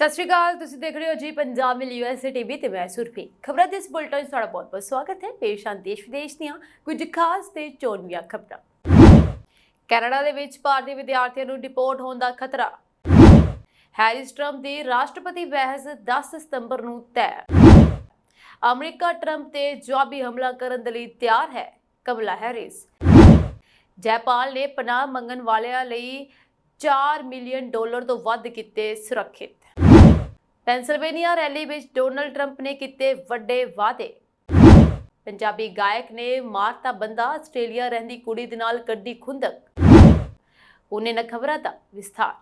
ਸਤਿ ਸ਼੍ਰੀ ਅਕਾਲ। ਤੁਸੀਂ ਦੇਖ ਰਹੇ ਹੋ ਜੀ ਪੰਜਾਬ ਮਿਲ USA ਟੀਵੀ ਤੇ ਮੈਂ ਸੁਰਭੀ। ਖਬਰਾਂ ਦੇ ਇਸ ਬੁਲਟਨ 'ਚ ਤੁਹਾਡਾ ਬਹੁਤ-ਬਹੁਤ ਸਵਾਗਤ ਹੈ। ਪੇਸ਼ ਹਨ ਦੇਸ਼ ਵਿਦੇਸ਼ ਦੀਆਂ ਕੁਝ ਖਾਸ ਤੇ ਚੋਣਵੀਆਂ ਖਬਰਾਂ। ਕੈਨੇਡਾ ਦੇ ਵਿੱਚ ਭਾਰਤੀ ਵਿਦਿਆਰਥੀਆਂ ਨੂੰ ਡਿਪੋਰਟ ਹੋਣ ਦਾ ਖਤਰਾ। ਹੈਰਿਸ ਟਰੰਪ ਦੀ ਰਾਸ਼ਟਰਪਤੀ ਬਹਿਸ 10 ਸਤੰਬਰ ਨੂੰ ਤੈਅ। ਅਮਰੀਕਾ ਟਰੰਪ ਤੇ ਜਵਾਬੀ ਹਮਲਾ ਕਰਨ ਦੇ ਲਈ ਤਿਆਰ ਹੈ। ਕਮਲਾ ਹੈਰਿਸ। ਜੈਪਾਲ ਨੇ ਪਨਾਹ ਮੰਗਣ ਵਾਲਿਆਂ ਲਈ $4 ਮਿਲੀਅਨ ਤੋਂ ਵੱਧ ਕੀਤੇ ਸੁਰੱਖਿਅਤ। ਪੈਂਸਿਲਵੇਨੀਆ ਰੈਲੀ ਵਿੱਚ ਡੋਨਲਡ ਟਰੰਪ ਨੇ ਕੀਤੇ ਵੱਡੇ ਵਾਅਦੇ। ਪੰਜਾਬੀ ਗਾਇਕ ਨੇ ਮਾਰਤਾ ਬੰਦਾ ਆਸਟ੍ਰੇਲੀਆ ਰਹਿੰਦੀ ਕੁੜੀ ਦੇ ਨਾਲ ਕੱਢੀ ਖੁੰਦਕ। ਹੁਣ ਇਹਨਾਂ ਖਬਰਾਂ ਦਾ ਵਿਸਥਾਰ।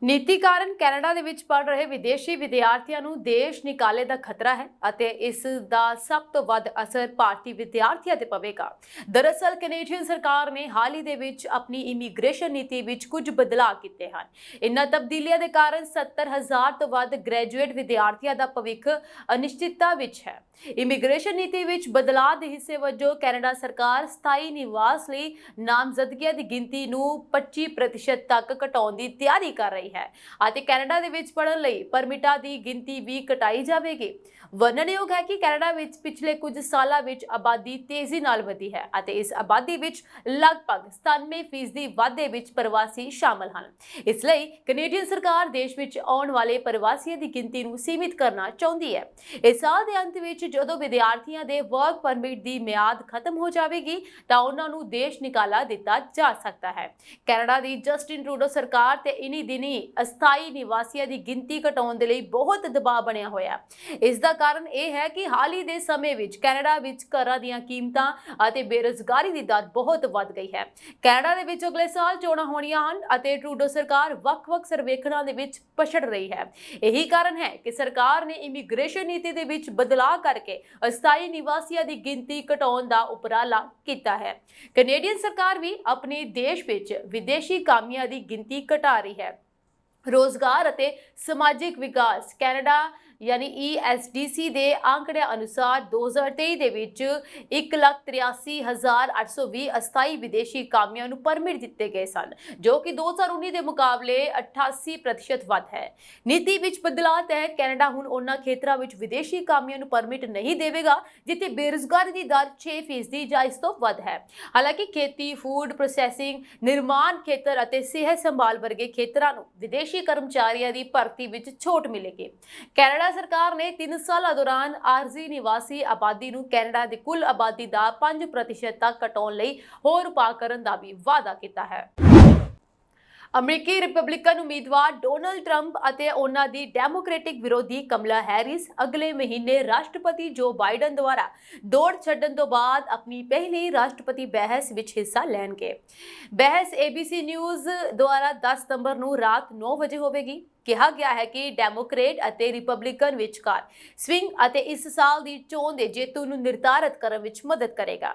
ਨੀਤੀ ਕਾਰਨ ਕੈਨੇਡਾ ਦੇ ਵਿੱਚ ਪੜ ਰਹੇ ਵਿਦੇਸ਼ੀ ਵਿਦਿਆਰਥੀਆਂ ਨੂੰ ਦੇਸ਼ ਨਿਕਾਲੇ ਦਾ ਖਤਰਾ ਹੈ ਅਤੇ ਇਸ ਦਾ ਸਭ ਤੋਂ ਵੱਧ ਅਸਰ ਭਾਰਤੀ ਵਿਦਿਆਰਥੀਆਂ ਤੇ ਪਵੇਗਾ। ਦਰਅਸਲ ਕੈਨੇਡੀਅਨ ਸਰਕਾਰ ਨੇ ਹਾਲ ਹੀ ਦੇ ਵਿੱਚ ਆਪਣੀ ਇਮੀਗ੍ਰੇਸ਼ਨ ਨੀਤੀ ਵਿੱਚ ਕੁਝ ਬਦਲਾਅ ਕੀਤੇ ਹਨ। ਇਨ੍ਹਾਂ ਤਬਦੀਲੀਆਂ ਦੇ ਕਾਰਨ 70,000 ਤੋਂ ਵੱਧ ਗ੍ਰੈਜੂਏਟ ਵਿਦਿਆਰਥੀਆਂ ਦਾ ਭਵਿੱਖ ਅਨਿਸ਼ਚਿਤਤਾ ਵਿੱਚ ਹੈ। ਇਮੀਗ੍ਰੇਸ਼ਨ ਨੀਤੀ ਵਿੱਚ ਬਦਲਾਅ ਦੇ ਹਿੱਸੇ ਵਜੋਂ ਕੈਨੇਡਾ ਸਰਕਾਰ ਸਥਾਈ ਨਿਵਾਸ ਲਈ ਨਾਮਜ਼ਦਗੀਆਂ ਦੀ ਗਿਣਤੀ ਨੂੰ 25% ਤੱਕ ਘਟਾਉਣ ਦੀ ਤਿਆਰੀ ਕਰ ਰਹੀ ਹੈ ਅਤੇ ਕੈਨੇਡਾ ਦੇ ਵਿੱਚ ਪੜ੍ਹਨ ਲਈ ਪਰਮਿਟਾਂ ਦੀ ਗਿਣਤੀ ਵੀ ਘਟਾਈ ਜਾਵੇਗੀ। ਵਰਣਨਯੋਗ ਹੈ ਕਿ ਕੈਨੇਡਾ ਵਿੱਚ ਪਿਛਲੇ ਕੁਝ ਸਾਲਾਂ ਵਿੱਚ ਆਬਾਦੀ ਤੇਜ਼ੀ ਨਾਲ ਵਧੀ ਹੈ ਅਤੇ ਇਸ ਆਬਾਦੀ ਵਿੱਚ ਲਗਭਗ 97% ਵਾਧੇ ਵਿੱਚ ਪ੍ਰਵਾਸੀ ਸ਼ਾਮਲ ਹਨ। ਇਸ ਲਈ ਕੈਨੇਡੀਅਨ ਸਰਕਾਰ ਦੇਸ਼ ਵਿੱਚ ਆਉਣ ਵਾਲੇ ਪ੍ਰਵਾਸੀਆਂ ਦੀ ਗਿਣਤੀ ਨੂੰ ਸੀਮਿਤ ਕਰਨਾ ਚਾਹੁੰਦੀ ਹੈ। ਇਸ ਸਾਲ ਦੇ ਅੰਤ ਵਿੱਚ ਜਦੋਂ ਵਿਦਿਆਰਥੀਆਂ ਦੇ ਵਰਕ ਪਰਮਿਟ ਦੀ ਮਿਆਦ ਖਤਮ ਹੋ ਜਾਵੇਗੀ ਤਾਂ ਉਹਨਾਂ ਨੂੰ ਦੇਸ਼ ਨਿਕਾਲਾ ਦਿੱਤਾ ਜਾ ਸਕਦਾ ਹੈ। ਕੈਨੇਡਾ ਦੀ ਜਸਟਿਨ ਟਰੂਡੋ ਸਰਕਾਰ ਤੇ ਇਨੀ ਦਿਨੀ ਅਸਥਾਈ ਨਿਵਾਸੀਆਂ ਦੀ ਗਿਣਤੀ ਘਟਾਉਣ ਦੇ ਲਈ ਬਹੁਤ ਦਬਾਅ ਬਣਿਆ ਹੋਇਆ। ਇਸ ਦਾ ਕਾਰਨ ਇਹ ਹੈ ਕਿ ਹਾਲ ਹੀ ਦੇ ਸਮੇਂ ਵਿੱਚ ਕੈਨੇਡਾ ਵਿੱਚ ਘਰਾਂ ਦੀਆਂ ਕੀਮਤਾਂ ਅਤੇ ਬੇਰੁਜ਼ਗਾਰੀ ਦੀ ਦਰ ਬਹੁਤ ਵੱਧ ਗਈ ਹੈ। ਕੈਨੇਡਾ ਦੇ ਵਿੱਚ ਅਗਲੇ ਸਾਲ ਚੋਣਾਂ ਹੋਣੀਆਂ ਹਨ ਅਤੇ ਟਰੂਡੋ ਸਰਕਾਰ ਵੱਖ-ਵੱਖ ਸਰਵੇਖਣਾਂ ਦੇ ਵਿੱਚ ਪਛੜ ਰਹੀ ਹੈ। ਇਹੀ ਕਾਰਨ ਹੈ ਕਿ ਸਰਕਾਰ ਨੇ ਇਮੀਗ੍ਰੇਸ਼ਨ ਨੀਤੀ ਦੇ ਵਿੱਚ ਬਦਲਾਅ ਕਰਕੇ ਅਸਥਾਈ ਨਿਵਾਸੀਆਂ ਦੀ ਗਿਣਤੀ ਘਟਾਉਣ ਦਾ ਉਪਰਾਲਾ ਕੀਤਾ ਹੈ। ਕੈਨੇਡੀਅਨ ਸਰਕਾਰ ਵੀ ਆਪਣੇ ਦੇਸ਼ ਵਿੱਚ ਵਿਦੇਸ਼ੀ ਕਾਮਿਆਂ ਦੀ ਗਿਣਤੀ ਘਟਾ ਰਹੀ ਹੈ। ਰੋਜ਼ਗਾਰ ਅਤੇ ਸਮਾਜਿਕ ਵਿਕਾਸ ਕੈਨੇਡਾ यानी ESDC ਦੇ ਆંકੜਿਆਂ ਅਨੁਸਾਰ 2023 ਦੇ ਵਿੱਚ 1,83,820 ਅਸਥਾਈ ਵਿਦੇਸ਼ੀ ਕਾਮਿਆਂ ਨੂੰ ਪਰਮਿਟ ਦਿੱਤੇ ਗਏ ਸਨ, ਜੋ ਕਿ 2019 ਦੇ ਮੁਕਾਬਲੇ 88% ਵੱਧ ਹੈ। ਨੀਤੀ ਵਿੱਚ ਬਦਲਾਅ ਤਹਿਤ ਕੈਨੇਡਾ ਹੁਣ ਉਹਨਾਂ ਖੇਤਰਾਂ ਵਿੱਚ ਵਿਦੇਸ਼ੀ ਕਾਮਿਆਂ ਨੂੰ ਪਰਮਿਟ ਨਹੀਂ ਦੇਵੇਗਾ ਜਿੱਥੇ ਬੇਰੁਜ਼ਗਾਰੀ ਦੀ ਦਰ 6% ਜਾਂ ਇਸ ਤੋਂ ਵੱਧ ਹੈ। ਹਾਲਾਂਕਿ ਖੇਤੀ, ਫੂਡ ਪ੍ਰੋਸੈਸਿੰਗ, ਨਿਰਮਾਣ ਖੇਤਰ ਅਤੇ ਸਿਹਤ ਸੰਭਾਲ ਵਰਗੇ ਖੇਤਰਾਂ ਨੂੰ ਵਿਦੇਸ਼ੀ ਕਰਮਚਾਰੀਆਂ ਦੀ ਭਰਤੀ ਵਿੱਚ ਛੋਟ ਮਿਲੇਗੀ। ਕੈਨੇਡਾ ਸਰਕਾਰ ਨੇ 3 ਸਾਲਾਂ ਦੌਰਾਨ ਆਰਜ਼ੀ ਨਿਵਾਸੀ ਆਬਾਦੀ ਨੂੰ ਕੈਨੇਡਾ ਦੀ ਕੁੱਲ ਆਬਾਦੀ ਦਾ 5% ਤੱਕ ਘਟਾਉਣ ਲਈ ਹੋਰ ਉਪਾਅ ਕਰਨ ਦਾ ਵੀ ਵਾਅਦਾ ਕੀਤਾ ਹੈ। ਅਮਰੀਕੀ ਰਿਪਬਲਿਕਨ ਉਮੀਦਵਾਰ ਡੋਨਲਡ ਟਰੰਪ ਅਤੇ ਉਹਨਾਂ ਦੀ ਡੈਮੋਕ੍ਰੈਟਿਕ ਵਿਰੋਧੀ ਕਮਲਾ ਹੈਰਿਸ ਅਗਲੇ ਮਹੀਨੇ ਰਾਸ਼ਟਰਪਤੀ ਜੋ ਬਾਈਡਨ ਦੁਆਰਾ ਦੌੜ ਛੱਡਣ ਤੋਂ ਬਾਅਦ ਆਪਣੀ ਪਹਿਲੀ ਰਾਸ਼ਟਰਪਤੀ ਬਹਿਸ ਵਿੱਚ ਹਿੱਸਾ ਲੈਣਗੇ। ਬਹਿਸ ABC ਨਿਊਜ਼ ਦੁਆਰਾ 10 ਸਤੰਬਰ ਨੂੰ ਰਾਤ 9 ਵਜੇ ਹੋਵੇਗੀ। ਕਿਹਾ ਗਿਆ ਹੈ ਕਿ ਡੈਮੋਕ੍ਰੇਟ ਅਤੇ ਰਿਪਬਲਿਕਨ ਵਿਚਕਾਰ ਸਵਿੰਗ ਅਤੇ ਇਸ ਸਾਲ ਦੀ ਚੋਣ ਦੇ ਜੇਤੂ ਨੂੰ ਨਿਰਧਾਰਤ ਕਰਨ ਵਿੱਚ ਮਦਦ ਕਰੇਗਾ।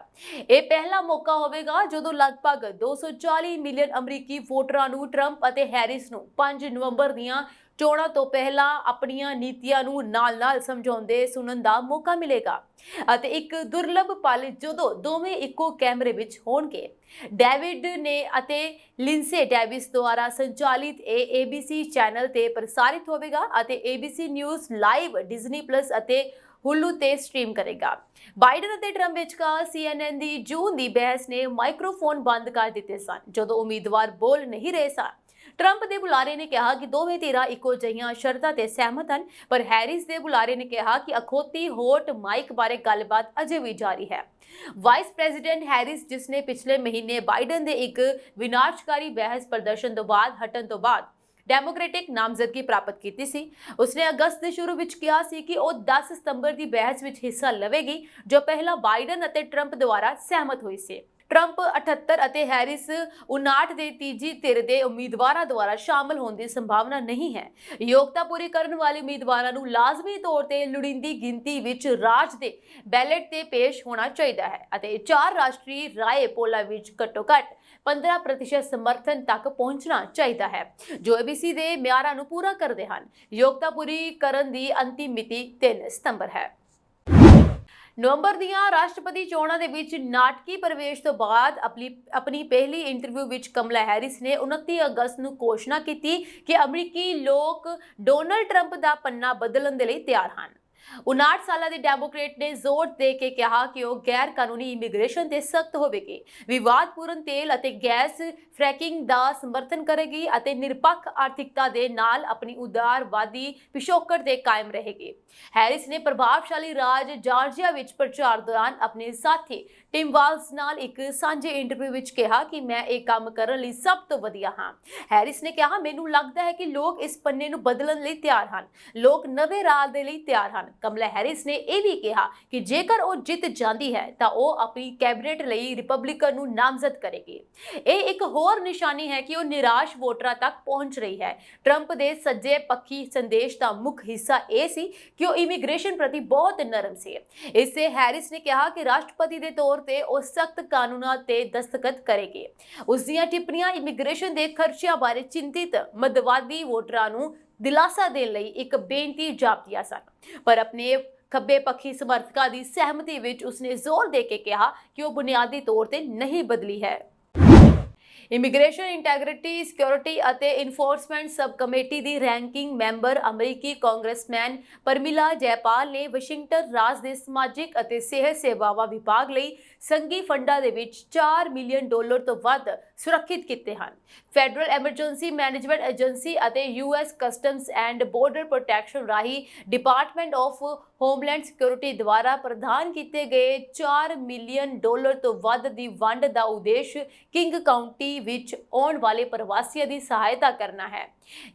ਇਹ ਪਹਿਲਾ ਮੌਕਾ ਹੋਵੇਗਾ ਜਦੋਂ ਲਗਭਗ 240 ਮਿਲੀਅਨ ਅਮਰੀਕੀ ਵੋਟਰਾਂ ਨੂੰ ਟਰੰਪ ਅਤੇ ਹੈਰਿਸ ਨੂੰ 5 ਨਵੰਬਰ ਦੀਆਂ ਚੋਣਾਂ ਤੋਂ ਪਹਿਲਾਂ ਆਪਣੀਆਂ ਨੀਤੀਆਂ ਨੂੰ ਨਾਲ-ਨਾਲ ਸਮਝਾਉਂਦੇ ਸੁਣਨ ਦਾ ਮੌਕਾ ਮਿਲੇਗਾ ਅਤੇ ਇੱਕ ਦੁਰਲੱਭ ਪਲ ਜਦੋਂ ਦੋਵੇਂ ਇੱਕੋ ਕੈਮਰੇ ਵਿੱਚ ਹੋਣਗੇ। ਡੇਵਿਡ ਨੇ ਅਤੇ ਲਿੰਸੇ ਡੇਵਿਸ ਦੁਆਰਾ ਸੰਚਾਲਿਤ ਇਹ ABC ਚੈਨਲ ਤੇ ਪ੍ਰਸਾਰਿਤ ਹੋਵੇਗਾ ਅਤੇ ABC news live Disney plus ਅਤੇ ਹੁਲੂ ਤੇ ਸਟ੍ਰੀਮ ਕਰੇਗਾ। ਬਾਈਡਨ ਅਤੇ ਟਰੰਪ ਵਿਚਕਾਰ CNN ਦੀ ਜੂਨ ਦੀ ਬਹਿਸ ਨੇ ਮਾਈਕਰੋਫੋਨ ਬੰਦ ਕਰ ਦਿੱਤੇ ਸਨ ਜਦੋਂ ਉਮੀਦਵਾਰ ਬੋਲ ਨਹੀਂ ਰਹੇ ਸਨ। ਟਰੰਪ ਦੇ ਬੁਲਾਰੇ ਨੇ ਕਿਹਾ ਕਿ ਦੋਵੇਂ ਧਿਰਾਂ ਇੱਕੋ ਜਿਹੀਆਂ ਸ਼ਰਤਾਂ ਤੇ ਸਹਿਮਤ ਹਨ, ਪਰ ਹੈਰਿਸ ਦੇ ਬੁਲਾਰੇ ਨੇ ਕਿਹਾ ਕਿ ਅਖੌਤੀ ਹੋਟ ਮਾਈਕ ਬਾਰੇ ਗੱਲਬਾਤ ਅਜੇ ਵੀ ਜਾਰੀ ਹੈ। ਵਾਈਸ ਪ੍ਰੈਜ਼ੀਡੈਂਟ ਹੈਰਿਸ, ਜਿਸ ਨੇ ਪਿਛਲੇ ਮਹੀਨੇ ਬਾਈਡਨ ਦੇ ਇੱਕ ਵਿਨਾਸ਼ਕਾਰੀ ਬਹਿਸ ਪ੍ਰਦਰਸ਼ਨ ਤੋਂ ਬਾਅਦ ਹਟਣ ਤੋਂ ਬਾਅਦ ਡੈਮੋਕ੍ਰੈਟਿਕ ਨਾਮਜ਼ਦਗੀ ਪ੍ਰਾਪਤ ਕੀਤੀ ਸੀ, ਉਸਨੇ ਅਗਸਤ ਦੇ ਸ਼ੁਰੂ ਵਿੱਚ ਕਿਹਾ ਸੀ ਕਿ ਉਹ 10 ਸਤੰਬਰ ਦੀ ਬਹਿਸ ਵਿੱਚ ਹਿੱਸਾ ਲਵੇਗੀ ਜੋ ਪਹਿਲਾਂ ਬਾਈਡਨ ਅਤੇ ਟਰੰਪ ਦੁਆਰਾ ਸਹਿਮਤ ਹੋਈ ਸੀ। ਟਰੰਪ 78 ਅਤੇ ਹੈਰਿਸ 59 ਦੇ ਤੀਜੀ ਧਿਰ ਦੇ ਉਮੀਦਵਾਰਾਂ ਦੁਆਰਾ ਸ਼ਾਮਲ ਹੋਣ ਦੀ ਸੰਭਾਵਨਾ ਨਹੀਂ ਹੈ। ਯੋਗਤਾ ਪੂਰੀ ਕਰਨ ਵਾਲੇ ਉਮੀਦਵਾਰਾਂ ਨੂੰ ਲਾਜ਼ਮੀ ਤੌਰ ਤੇ ਲੋੜੀਂਦੀ ਗਿਣਤੀ ਵਿੱਚ ਰਾਜ ਦੇ ਬੈਲਟ ਤੇ ਪੇਸ਼ ਹੋਣਾ ਚਾਹੀਦਾ ਹੈ ਅਤੇ 4 ਰਾਸ਼ਟਰੀ ਰਾਏ ਪੋਲਾਂ ਵਿੱਚ ਘੱਟੋ-ਘੱਟ 15% ਸਮਰਥਨ ਤੱਕ ਪਹੁੰਚਣਾ ਚਾਹੀਦਾ ਹੈ, ਜੋ ABC ਦੇ ਮਿਆਰਾਂ ਨੂੰ ਪੂਰਾ ਕਰਦੇ ਹਨ। ਯੋਗਤਾ ਪੂਰੀ ਕਰਨ ਦੀ ਅੰਤਿਮ ਮਿਤੀ 3 ਸਤੰਬਰ ਹੈ। ਨਵੰਬਰ ਦੀਆਂ ਰਾਸ਼ਟਰਪਤੀ ਚੋਣਾਂ ਦੇ ਵਿੱਚ ਨਾਟਕੀ ਪ੍ਰਵੇਸ਼ ਤੋਂ ਬਾਅਦ ਆਪਣੀ ਪਹਿਲੀ ਇੰਟਰਵਿਊ ਵਿੱਚ ਕਮਲਾ ਹੈਰਿਸ ਨੇ 29 ਅਗਸਤ ਨੂੰ ਘੋਸ਼ਣਾ ਕੀਤੀ ਕਿ ਅਮਰੀਕੀ ਲੋਕ ਡੋਨਲਡ ਟਰੰਪ ਦਾ ਪੰਨਾ ਬਦਲਣ ਦੇ ਲਈ ਤਿਆਰ ਹਨ। 59 ਸਾਲਾਂ ਦੇ ਡੈਮੋਕ੍ਰੇਟ ਨੇ ਜ਼ੋਰ ਦੇ ਕੇ ਕਿਹਾ ਕਿ ਉਹ ਗੈਰ ਕਾਨੂੰਨੀ ਇਮੀਗ੍ਰੇਸ਼ਨ ਤੇ ਸਖਤ ਹੋਵੇਗੀ, ਵਿਵਾਦਪੂਰਨ ਤੇਲ ਅਤੇ ਗੈਸ ਫ੍ਰੈਕਿੰਗ ਦਾ ਸਮਰਥਨ ਕਰੇਗੀ ਅਤੇ ਨਿਰਪੱਖ ਆਰਥਿਕਤਾ ਦੇ ਨਾਲ ਆਪਣੀ ਉਦਾਰਵਾਦੀ ਪਿਛੋਕੜ ਤੇ ਕਾਇਮ ਰਹੇਗੀ। ਹੈਰਿਸ ਨੇ ਪ੍ਰਭਾਵਸ਼ਾਲੀ ਰਾਜ ਜਾਰਜੀਆ ਵਿੱਚ ਪ੍ਰਚਾਰ ਦੌਰਾਨ ਆਪਣੇ ਸਾਥੀ ਟਿਮ ਵਾਲਜ਼ ਨਾਲ ਇੱਕ ਸਾਂਝੇ ਇੰਟਰਵਿਊ ਵਿੱਚ ਕਿਹਾ ਕਿ ਮੈਂ ਇਹ ਕੰਮ ਕਰਨ ਲਈ ਸਭ ਤੋਂ ਵਧੀਆ ਹਾਂ। ਹੈਰਿਸ ਨੇ ਕਿਹਾ, ਮੈਨੂੰ ਲੱਗਦਾ ਹੈ ਕਿ ਲੋਕ ਇਸ ਪੰਨੇ ਨੂੰ ਬਦਲਣ ਲਈ ਤਿਆਰ ਹਨ, ਲੋਕ ਨਵੇਂ ਰਾਹ ਦੇ ਲਈ ਤਿਆਰ ਹਨ। ਕਮਲਾ ਹੈਰਿਸ ਨੇ ਇਹ ਵੀ ਕਿਹਾ ਕਿ ਜੇਕਰ ਉਹ ਜਿੱਤ ਜਾਂਦੀ ਹੈ ਤਾਂ ਉਹ ਆਪਣੀ ਕੈਬਨਿਟ ਲਈ ਰਿਪਬਲਿਕਨ ਨੂੰ ਨਾਮਜ਼ਦ ਕਰੇਗੀ। ਇਹ ਇੱਕ ਹੋਰ ਨਿਸ਼ਾਨੀ ਹੈ ਕਿ ਉਹ ਨਿਰਾਸ਼ ਵੋਟਰਾਂ ਤੱਕ ਪਹੁੰਚ ਰਹੀ ਹੈ। ਟਰੰਪ ਦੇ ਸੱਜੇ ਪੱਖੀ ਸੰਦੇਸ਼ ਦਾ ਮੁੱਖ ਹਿੱਸਾ ਇਹ ਸੀ ਕਿ ਉਹ ਇਮੀਗ੍ਰੇਸ਼ਨ ਪ੍ਰਤੀ ਬਹੁਤ ਨਰਮ ਸੀ। ਇਸੇ ਹੈਰਿਸ ਨੇ ਕਿਹਾ ਕਿ ਰਾਸ਼ਟਰਪਤੀ ਦੇ ਤੌਰ ਤੇ ਉਹ ਸਖਤ ਕਾਨੂੰਨਾਂ ਤੇ ਦਸਤਖਤ ਕਰੇਗੀ। ਉਸ ਦੀਆਂ ਟਿੱਪਣੀਆਂ ਇਮੀਗ੍ਰੇਸ਼ਨ ਦੇ ਖਰਚਿਆਂ ਬਾਰੇ ਚਿੰਤਿਤ ਮੱਧਵਾਦੀ ਵੋਟਰਾਂ ਨੂੰ ਦਿਲਾਸਾ ਦੇਣ ਲਈ ਇੱਕ ਬੇਨਤੀ ਜਾਪਦੀਆਂ ਸਨ, ਪਰ ਆਪਣੇ ਖੱਬੇ ਪੱਖੀ ਸਮਰਥਕਾਂ ਦੀ ਸਹਿਮਤੀ ਵਿੱਚ ਉਸਨੇ ਜ਼ੋਰ ਦੇ ਕੇ ਕਿਹਾ ਕਿ ਉਹ ਬੁਨਿਆਦੀ ਤੌਰ ਤੇ ਨਹੀਂ ਬਦਲੀ ਹੈ। ਇਮੀਗ੍ਰੇਸ਼ਨ ਇੰਟੈਗ੍ਰਿਟੀ ਸਿਕਿਉਰਿਟੀ ਅਤੇ ਇਨਫੋਰਸਮੈਂਟ ਸਬ ਕਮੇਟੀ ਦੀ ਰੈਂਕਿੰਗ ਮੈਂਬਰ ਅਮਰੀਕੀ ਕਾਂਗਰਸਮੈਨ ਪਰਮਿਲਾ ਜੈਪਾਲ ਨੇ ਵਾਸ਼ਿੰਗਟਨ ਰਾਜ ਦੇ ਸਮਾਜਿਕ ਅਤੇ ਸਿਹਤ ਸੇਵਾਵਾਂ ਵਿਭਾਗ ਲਈ ਸੰਘੀ ਫੰਡਾਂ ਦੇ ਵਿੱਚ $4 ਮਿਲੀਅਨ ਤੋਂ ਵੱਧ ਸੁਰੱਖਿਅਤ ਕੀਤੇ ਹਨ। ਫੈਡਰਲ ਐਮਰਜੈਂਸੀ ਮੈਨੇਜਮੈਂਟ ਏਜੰਸੀ ਅਤੇ US customs and border protection ਰਾਹੀਂ ਡਿਪਾਰਟਮੈਂਟ ਆਫ ਹੋਮਲੈਂਡ ਸਿਕਿਉਰਿਟੀ ਦੁਆਰਾ ਪ੍ਰਦਾਨ ਕੀਤੇ ਗਏ $4 ਮਿਲੀਅਨ ਤੋਂ ਵੱਧ ਦੀ ਵੰਡ ਦਾ ਉਦੇਸ਼ ਕਿੰਗ ਕਾਉਂਟੀ ਵਿੱਚ ਆਉਣ ਵਾਲੇ ਪ੍ਰਵਾਸੀਆਂ ਦੀ ਸਹਾਇਤਾ ਕਰਨਾ ਹੈ।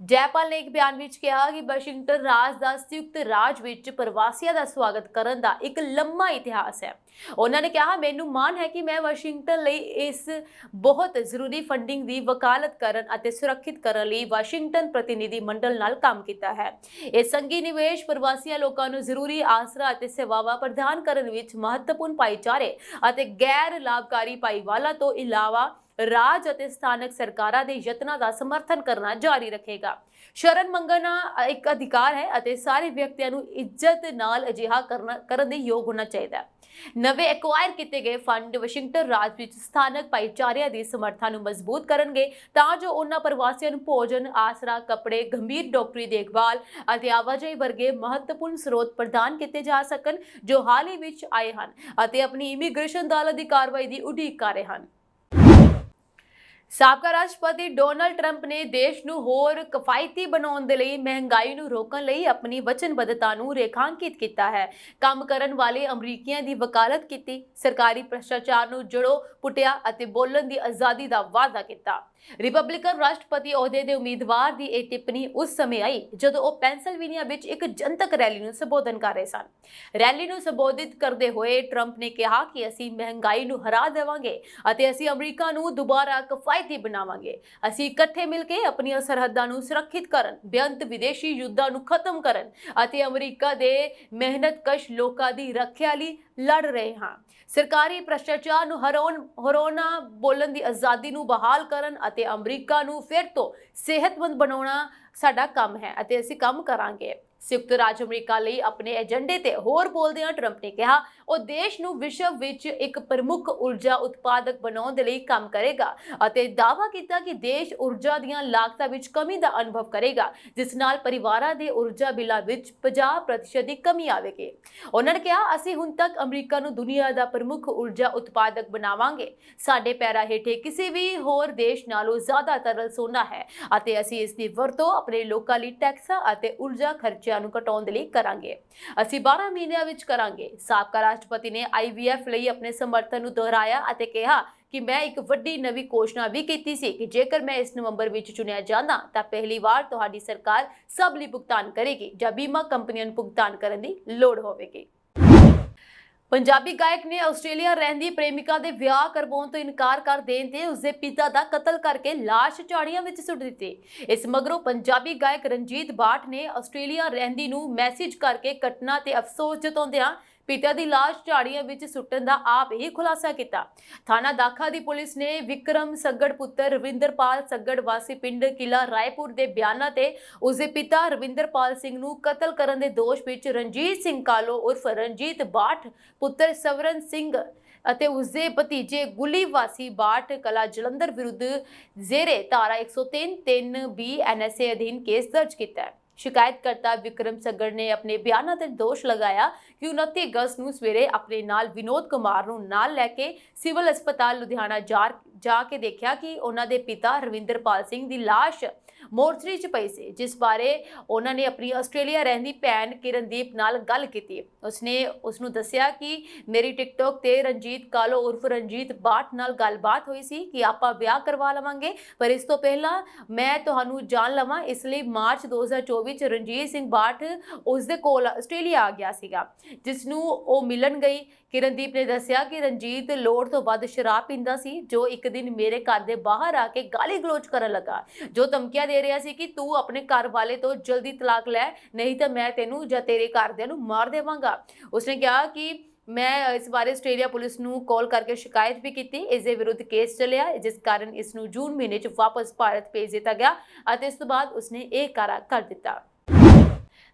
ਜੈਪਾਲ ਨੇ ਇੱਕ ਬਿਆਨ ਵਿੱਚ ਕਿਹਾ ਕਿ ਵਾਸ਼ਿੰਗਟਨ ਰਾਜ ਦਾ ਸੰਯੁਕਤ ਰਾਜ ਵਿੱਚ ਪ੍ਰਵਾਸੀਆਂ ਦਾ ਸਵਾਗਤ ਕਰਨ ਦਾ ਇੱਕ ਲੰਮਾ ਇਤਿਹਾਸ ਹੈ। ਉਹਨਾਂ ਨੇ ਕਿਹਾ, ਮੈਨੂੰ ਮਾਣ ਹੈ ਕਿ ਮੈਂ ਵਾਸ਼ਿੰਗਟਨ ਲਈ ਇਸ ਬਹੁਤ ਜ਼ਰੂਰੀ ਫੰਡਿੰਗ ਦੀ ਵਕਾਲਤ ਕਰਨ ਅਤੇ ਸੁਰੱਖਿਅਤ ਕਰਨ ਲਈ ਵਾਸ਼ਿੰਗਟਨ ਪ੍ਰਤੀਨਿਧੀ ਮੰਡਲ ਨਾਲ ਕੰਮ ਕੀਤਾ ਹੈ। ਇਹ ਸੰਘੀ ਨਿਵੇਸ਼ ਪ੍ਰਵਾਸੀਆਂ ਲੋਕਾਂ ਨੂੰ ਜ਼ਰੂਰੀ ਆਸਰਾ ਅਤੇ ਸੇਵਾਵਾਂ ਪ੍ਰਦਾਨ ਕਰਨ ਵਿੱਚ ਮਹੱਤਵਪੂਰਨ ਭਾਈਚਾਰੇ ਅਤੇ ਗੈਰ ਲਾਭਕਾਰੀ ਭਾਈਵਾਲਾਂ ਤੋਂ ਇਲਾਵਾ ਰਾਜ ਅਤੇ ਸਥਾਨਕ ਸਰਕਾਰਾਂ ਦੇ ਯਤਨਾਂ ਦਾ ਸਮਰਥਨ ਕਰਨਾ ਜਾਰੀ ਰੱਖੇਗਾ। ਸ਼ਰਨ ਮੰਗਣਾ ਇੱਕ ਅਧਿਕਾਰ ਹੈ ਅਤੇ ਸਾਰੇ ਵਿਅਕਤੀਆਂ ਨੂੰ ਇੱਜ਼ਤ ਨਾਲ ਅਜਿਹਾ ਕਰਨ ਦੇ ਯੋਗ ਹੋਣਾ ਚਾਹੀਦਾ ਹੈ। ਨਵੇਂ ਐਕਵਾਇਰ ਕੀਤੇ ਗਏ ਫੰਡ ਵਾਸ਼ਿੰਗਟਨ ਰਾਜ ਵਿੱਚ ਸਥਾਨਕ ਭਾਈਚਾਰਿਆਂ ਦੀ ਸਮਰੱਥਾ ਨੂੰ ਮਜ਼ਬੂਤ ਕਰਨਗੇ ਤਾਂ ਜੋ ਉਹਨਾਂ ਪ੍ਰਵਾਸੀਆਂ ਨੂੰ ਭੋਜਨ, ਆਸਰਾ, ਕੱਪੜੇ, ਗੰਭੀਰ ਡਾਕਟਰੀ ਦੇਖਭਾਲ ਅਤੇ ਆਵਾਜਾਈ ਵਰਗੇ ਮਹੱਤਵਪੂਰਨ ਸਰੋਤ ਪ੍ਰਦਾਨ ਕੀਤੇ ਜਾ ਸਕਣ ਜੋ ਹਾਲ ਹੀ ਵਿੱਚ ਆਏ ਹਨ ਅਤੇ ਆਪਣੀ ਇਮੀਗ੍ਰੇਸ਼ਨ ਅਦਾਲਤ ਦੀ ਕਾਰਵਾਈ ਦੀ ਉਡੀਕ ਕਰ ਰਹੇ ਹਨ। ਸਾਬਕਾ ਰਾਸ਼ਟਰਪਤੀ ਡੋਨਲਡ ਟਰੰਪ ਨੇ ਦੇਸ਼ ਨੂੰ ਹੋਰ ਕਿਫਾਇਤੀ ਬਣਾਉਣ ਦੇ ਲਈ ਮਹਿੰਗਾਈ ਨੂੰ ਰੋਕਣ ਲਈ ਆਪਣੀ ਵਚਨਬੱਧਤਾ ਨੂੰ ਰੇਖਾਂਕਿਤ ਕੀਤਾ ਹੈ। ਕੰਮ ਕਰਨ ਵਾਲੇ ਅਮਰੀਕੀਆਂ ਦੀ ਵਕਾਲਤ ਕੀਤੀ, ਸਰਕਾਰੀ ਭ੍ਰਿਸ਼ਟਾਚਾਰ ਨੂੰ ਜੜੋਂ ਪੁੱਟਿਆ ਅਤੇ ਬੋਲਣ ਦੀ ਆਜ਼ਾਦੀ ਦਾ ਵਾਅਦਾ ਕੀਤਾ। ਰਿਪਬਲਿਕਨ ਰਾਸ਼ਟਰਪਤੀ ਅਹੁਦੇ ਦੇ ਉਮੀਦਵਾਰ ਦੀ ਇਹ ਟਿੱਪਣੀ ਉਸ ਸਮੇਂ ਆਈ ਜਦੋਂ ਉਹ ਪੈਂਸਿਲਵੇਨੀਆ ਵਿੱਚ ਇੱਕ ਜਨਤਕ ਰੈਲੀ ਨੂੰ ਸੰਬੋਧਨ ਕਰ ਰਹੇ ਸਨ। ਰੈਲੀ ਨੂੰ ਸੰਬੋਧਿਤ ਕਰਦੇ ਹੋਏ ਟਰੰਪ ਨੇ ਕਿਹਾ ਕਿ ਅਸੀਂ ਮਹਿੰਗਾਈ ਨੂੰ ਹਰਾ ਦੇਵਾਂਗੇ ਅਤੇ ਅਸੀਂ ਅਮਰੀਕਾ ਨੂੰ ਦੁਬਾਰਾ ਕਿਫਾਇਤੀ ਬਣਾਵਾਂਗੇ। ਅਸੀਂ ਇਕੱਠੇ ਮਿਲ ਕੇ ਆਪਣੀਆਂ ਸਰਹੱਦਾਂ ਨੂੰ ਸੁਰੱਖਿਅਤ ਕਰਨ, ਬੇਅੰਤ ਵਿਦੇਸ਼ੀ ਯੁੱਧਾਂ ਨੂੰ ਖਤਮ ਕਰਨ ਅਤੇ ਅਮਰੀਕਾ ਦੇ ਮਿਹਨਤਕਸ਼ ਲੋਕਾਂ ਦੀ ਰੱਖਿਆ ਲਈ ਲੜ ਰਹੇ ਹਾਂ। ਸਰਕਾਰੀ ਭ੍ਰਿਸ਼ਟਾਚਾਰ ਨੂੰ ਹਰਾਉਣਾ, ਬੋਲਣ ਦੀ ਆਜ਼ਾਦੀ ਨੂੰ ਬਹਾਲ ਕਰਨ ਅਤੇ ਅਮਰੀਕਾ ਨੂੰ ਫਿਰ ਤੋਂ ਸਿਹਤਮੰਦ ਬਣਾਉਣਾ ਸਾਡਾ ਕੰਮ ਹੈ ਅਤੇ ਅਸੀਂ ਕੰਮ ਕਰਾਂਗੇ। ਸੰਯੁਕਤ ਰਾਜ ਅਮਰੀਕਾ ਲਈ ਆਪਣੇ ਏਜੰਡੇ ਤੇ ਹੋਰ ਬੋਲਦਿਆਂ ਟਰੰਪ ਨੇ ਕਿਹਾ ਉਹ ਦੇਸ਼ ਨੂੰ ਵਿਸ਼ਵ ਵਿੱਚ ਇੱਕ ਪ੍ਰਮੁੱਖ ਊਰਜਾ ਉਤਪਾਦਕ ਬਣਾਉਣ ਦੇ ਲਈ ਕੰਮ ਕਰੇਗਾ ਅਤੇ ਦਾਅਵਾ ਕੀਤਾ ਕਿ ਦੇਸ਼ ਊਰਜਾ ਦੀਆਂ ਲਾਗਤਾਂ ਵਿੱਚ ਕਮੀ ਦਾ ਅਨੁਭਵ ਕਰੇਗਾ ਜਿਸ ਨਾਲ ਪਰਿਵਾਰਾਂ ਦੇ ਊਰਜਾ ਬਿੱਲਾਂ ਵਿੱਚ 50% ਦੀ ਕਮੀ ਆਵੇਗੀ। ਉਹਨਾਂ ਨੇ ਕਿਹਾ ਅਸੀਂ ਹੁਣ ਤੱਕ ਅਮਰੀਕਾ ਨੂੰ ਦੁਨੀਆ ਦਾ ਪ੍ਰਮੁੱਖ ਊਰਜਾ ਉਤਪਾਦਕ ਬਣਾਵਾਂਗੇ। ਸਾਡੇ ਪੈਰਾਂ ਹੇਠੇ ਕਿਸੇ ਵੀ ਹੋਰ ਦੇਸ਼ ਨਾਲੋਂ ਜ਼ਿਆਦਾ ਤਰਲ ਸੋਨਾ ਹੈ ਅਤੇ ਅਸੀਂ ਇਸ ਦੀ ਵਰਤੋਂ ਆਪਣੇ ਲੋਕਾਂ ਲਈ ਟੈਕਸਾਂ ਅਤੇ ਊਰਜਾ ਖਰਚਿਆਂ ਨੂੰ ਘਟਾਉਣ ਦੇ ਲਈ ਕਰਾਂਗੇ। ਅਸੀਂ 12 ਮਹੀਨਿਆਂ ਵਿੱਚ ਕਰਾਂਗੇ। ਸਾਬਕਾ ਰਾਸ਼ਟਰਪਤੀ ਨੇ IVF ਲਈ ਆਪਣੇ ਸਮਰਥਨ ਨੂੰ ਦੁਹਰਾਇਆ ਅਤੇ ਕਿਹਾ ਕਿ ਮੈਂ ਇੱਕ ਵੱਡੀ ਨਵੀਂ ਘੋਸ਼ਣਾ ਵੀ ਕੀਤੀ ਸੀ ਕਿ ਜੇਕਰ ਮੈਂ ਇਸ ਨਵੰਬਰ ਵਿੱਚ ਚੁਣਿਆ ਜਾਂਦਾ ਤਾਂ ਪਹਿਲੀ ਵਾਰ ਤੁਹਾਡੀ ਸਰਕਾਰ ਸਭ ਲਈ ਭੁਗਤਾਨ ਕਰੇਗੀ ਜਾਂ ਬੀਮਾ ਕੰਪਨੀਆਂ ਨੂੰ ਭੁਗਤਾਨ ਕਰਨ ਦੀ ਲੋੜ ਹੋਵੇਗੀ। ਪੰਜਾਬੀ ਗਾਇਕ ਨੇ ਆਸਟ੍ਰੇਲੀਆ ਰਹਿੰਦੀ ਪ੍ਰੇਮਿਕਾ ਦੇ ਵਿਆਹ ਕਰਵਾਉਣ ਤੋਂ ਇਨਕਾਰ ਕਰ ਦੇਣ ਤੇ ਉਸਦੇ ਪਿਤਾ ਦਾ ਕਤਲ ਕਰਕੇ ਲਾਸ਼ ਝਾੜੀਆਂ ਵਿੱਚ ਸੁੱਟ ਦਿੱਤੀ। ਇਸ ਮਗਰੋਂ ਪੰਜਾਬੀ ਗਾਇਕ ਰਣਜੀਤ ਬਾਠ ਨੇ ਆਸਟ੍ਰੇਲੀਆ ਰਹਿੰਦੀ ਨੂੰ ਮੈਸੇਜ ਕਰਕੇ ਘਟਨਾ ਤੇ ਅਫਸੋਸ ਜਤਾਉਂਦਿਆਂ ਪਿਤਾ ਦੀ ਲਾਸ਼ ਝਾੜੀਆਂ ਵਿੱਚ ਸੁੱਟਣ ਦਾ ਆਪ ਹੀ ਖੁਲਾਸਾ ਕੀਤਾ। ਥਾਣਾ ਦਾਖਾ ਦੀ ਪੁਲਿਸ ਨੇ ਵਿਕਰਮ ਸੱਗੜ ਪੁੱਤਰ ਰਵਿੰਦਰਪਾਲ ਸੱਗੜ ਵਾਸੀ ਪਿੰਡ ਕਿਲਾ ਰਾਏਪੁਰ ਦੇ ਬਿਆਨਾਂ ਤੇ ਉਸਦੇ ਪਿਤਾ ਰਵਿੰਦਰਪਾਲ ਸਿੰਘ ਨੂੰ ਕਤਲ ਕਰਨ ਦੇ ਦੋਸ਼ ਵਿੱਚ ਰਣਜੀਤ ਸਿੰਘ ਕਾਲੋ ਉਰਫ ਰਣਜੀਤ ਬਾਠ ਪੁੱਤਰ ਸਵਰਨ ਸਿੰਘ ਅਤੇ ਉਸਦੇ ਭਤੀਜੇ ਗੁੱਲੀ ਵਾਸੀ ਬਾਠ ਕਲਾ ਜਲੰਧਰ ਵਿਰੁੱਧ ਜ਼ੇਰੇ ਧਾਰਾ 103(3) BNSA ਅਧੀਨ ਕੇਸ ਦਰਜ ਕੀਤਾ ਹੈ। शिकायतकर्ता विक्रम सग्गड़ ने अपने बयानों ते दोष लगाया कि 29 अगस्त ਨੂੰ ਸਵੇਰੇ ਆਪਣੇ ਨਾਲ ਵਿਨੋਦ ਕੁਮਾਰ ਨੂੰ ਨਾਲ ਲੈ ਕੇ ਸਿਵਲ ਹਸਪਤਾਲ ਲੁਧਿਆਣਾ ਜਾ ਕੇ ਦੇਖਿਆ ਕਿ ਉਹਨਾਂ ਦੇ ਪਿਤਾ ਰਵਿੰਦਰਪਾਲ ਸਿੰਘ ਦੀ ਲਾਸ਼ ਮੋਰਚਰੀ 'ਚ ਪਈ ਸੀ, ਜਿਸ ਬਾਰੇ ਉਹਨਾਂ ਨੇ ਆਪਣੀ ਆਸਟ੍ਰੇਲੀਆ ਰਹਿੰਦੀ ਭੈਣ ਕਿਰਨਦੀਪ ਨਾਲ ਗੱਲ ਕੀਤੀ। ਉਸਨੇ ਉਸਨੂੰ ਦੱਸਿਆ ਕਿ ਮੇਰੀ ਟਿਕਟੌਕ ਤੇ ਰਣਜੀਤ ਕਾਲੋ ਉਰਫ ਰਣਜੀਤ ਬਾਠ ਨਾਲ ਗੱਲਬਾਤ ਹੋਈ ਸੀ ਕਿ ਆਪਾਂ ਵਿਆਹ ਕਰਵਾ ਲਵਾਂਗੇ, ਪਰ ਇਸ ਤੋਂ ਪਹਿਲਾਂ ਮੈਂ ਤੁਹਾਨੂੰ ਜਾਣ ਲਵਾਂ, ਇਸ ਲਈ ਮਾਰਚ 2024 ਚ ਰਣਜੀਤ ਸਿੰਘ ਬਾਠ ਉਸਦੇ ਕੋਲ ਆਸਟ੍ਰੇਲੀਆ ਆ ਗਿਆ ਸੀਗਾ, ਜਿਸ ਨੂੰ ਉਹ ਮਿਲਣ ਗਈ। ਕਿਰਨਦੀਪ ਨੇ ਦੱਸਿਆ ਕਿ ਰਣਜੀਤ ਲੋੜ ਤੋਂ ਵੱਧ ਸ਼ਰਾਬ ਪੀਂਦਾ ਸੀ, ਜੋ ਇੱਕ ਦਿਨ ਮੇਰੇ ਘਰ ਦੇ ਬਾਹਰ ਆ ਕੇ ਗਾਲੀ ਗਲੋਚ ਕਰਨ ਲੱਗਾ, ਜੋ ਧਮਕੀਆਂ ਦੇ ਰਿਹਾ ਸੀ ਕਿ ਤੂੰ ਆਪਣੇ ਘਰ ਵਾਲੇ ਤੋਂ ਜਲਦੀ ਤਲਾਕ ਲੈ, ਨਹੀਂ ਤਾਂ ਮੈਂ ਤੈਨੂੰ ਜਾਂ ਤੇਰੇ ਘਰਦਿਆਂ ਨੂੰ ਮਾਰ ਦੇਵਾਂਗਾ। ਉਸਨੇ ਕਿਹਾ ਕਿ ਮੈਂ ਇਸ ਬਾਰੇ ਆਸਟ੍ਰੇਲੀਆ ਪੁਲਿਸ ਨੂੰ ਕਾਲ ਕਰਕੇ ਸ਼ਿਕਾਇਤ ਵੀ ਕੀਤੀ। ਇਸ ਦੇ ਵਿਰੁੱਧ ਕੇਸ ਚੱਲਿਆ, ਜਿਸ ਕਾਰਨ ਇਸ ਨੂੰ ਜੂਨ ਮਹੀਨੇ 'ਚ ਵਾਪਸ ਭਾਰਤ ਭੇਜ ਦਿੱਤਾ ਗਿਆ ਅਤੇ ਇਸ ਤੋਂ ਬਾਅਦ ਉਸਨੇ ਇਹ ਕਾਰਾ ਕਰ ਦਿੱਤਾ।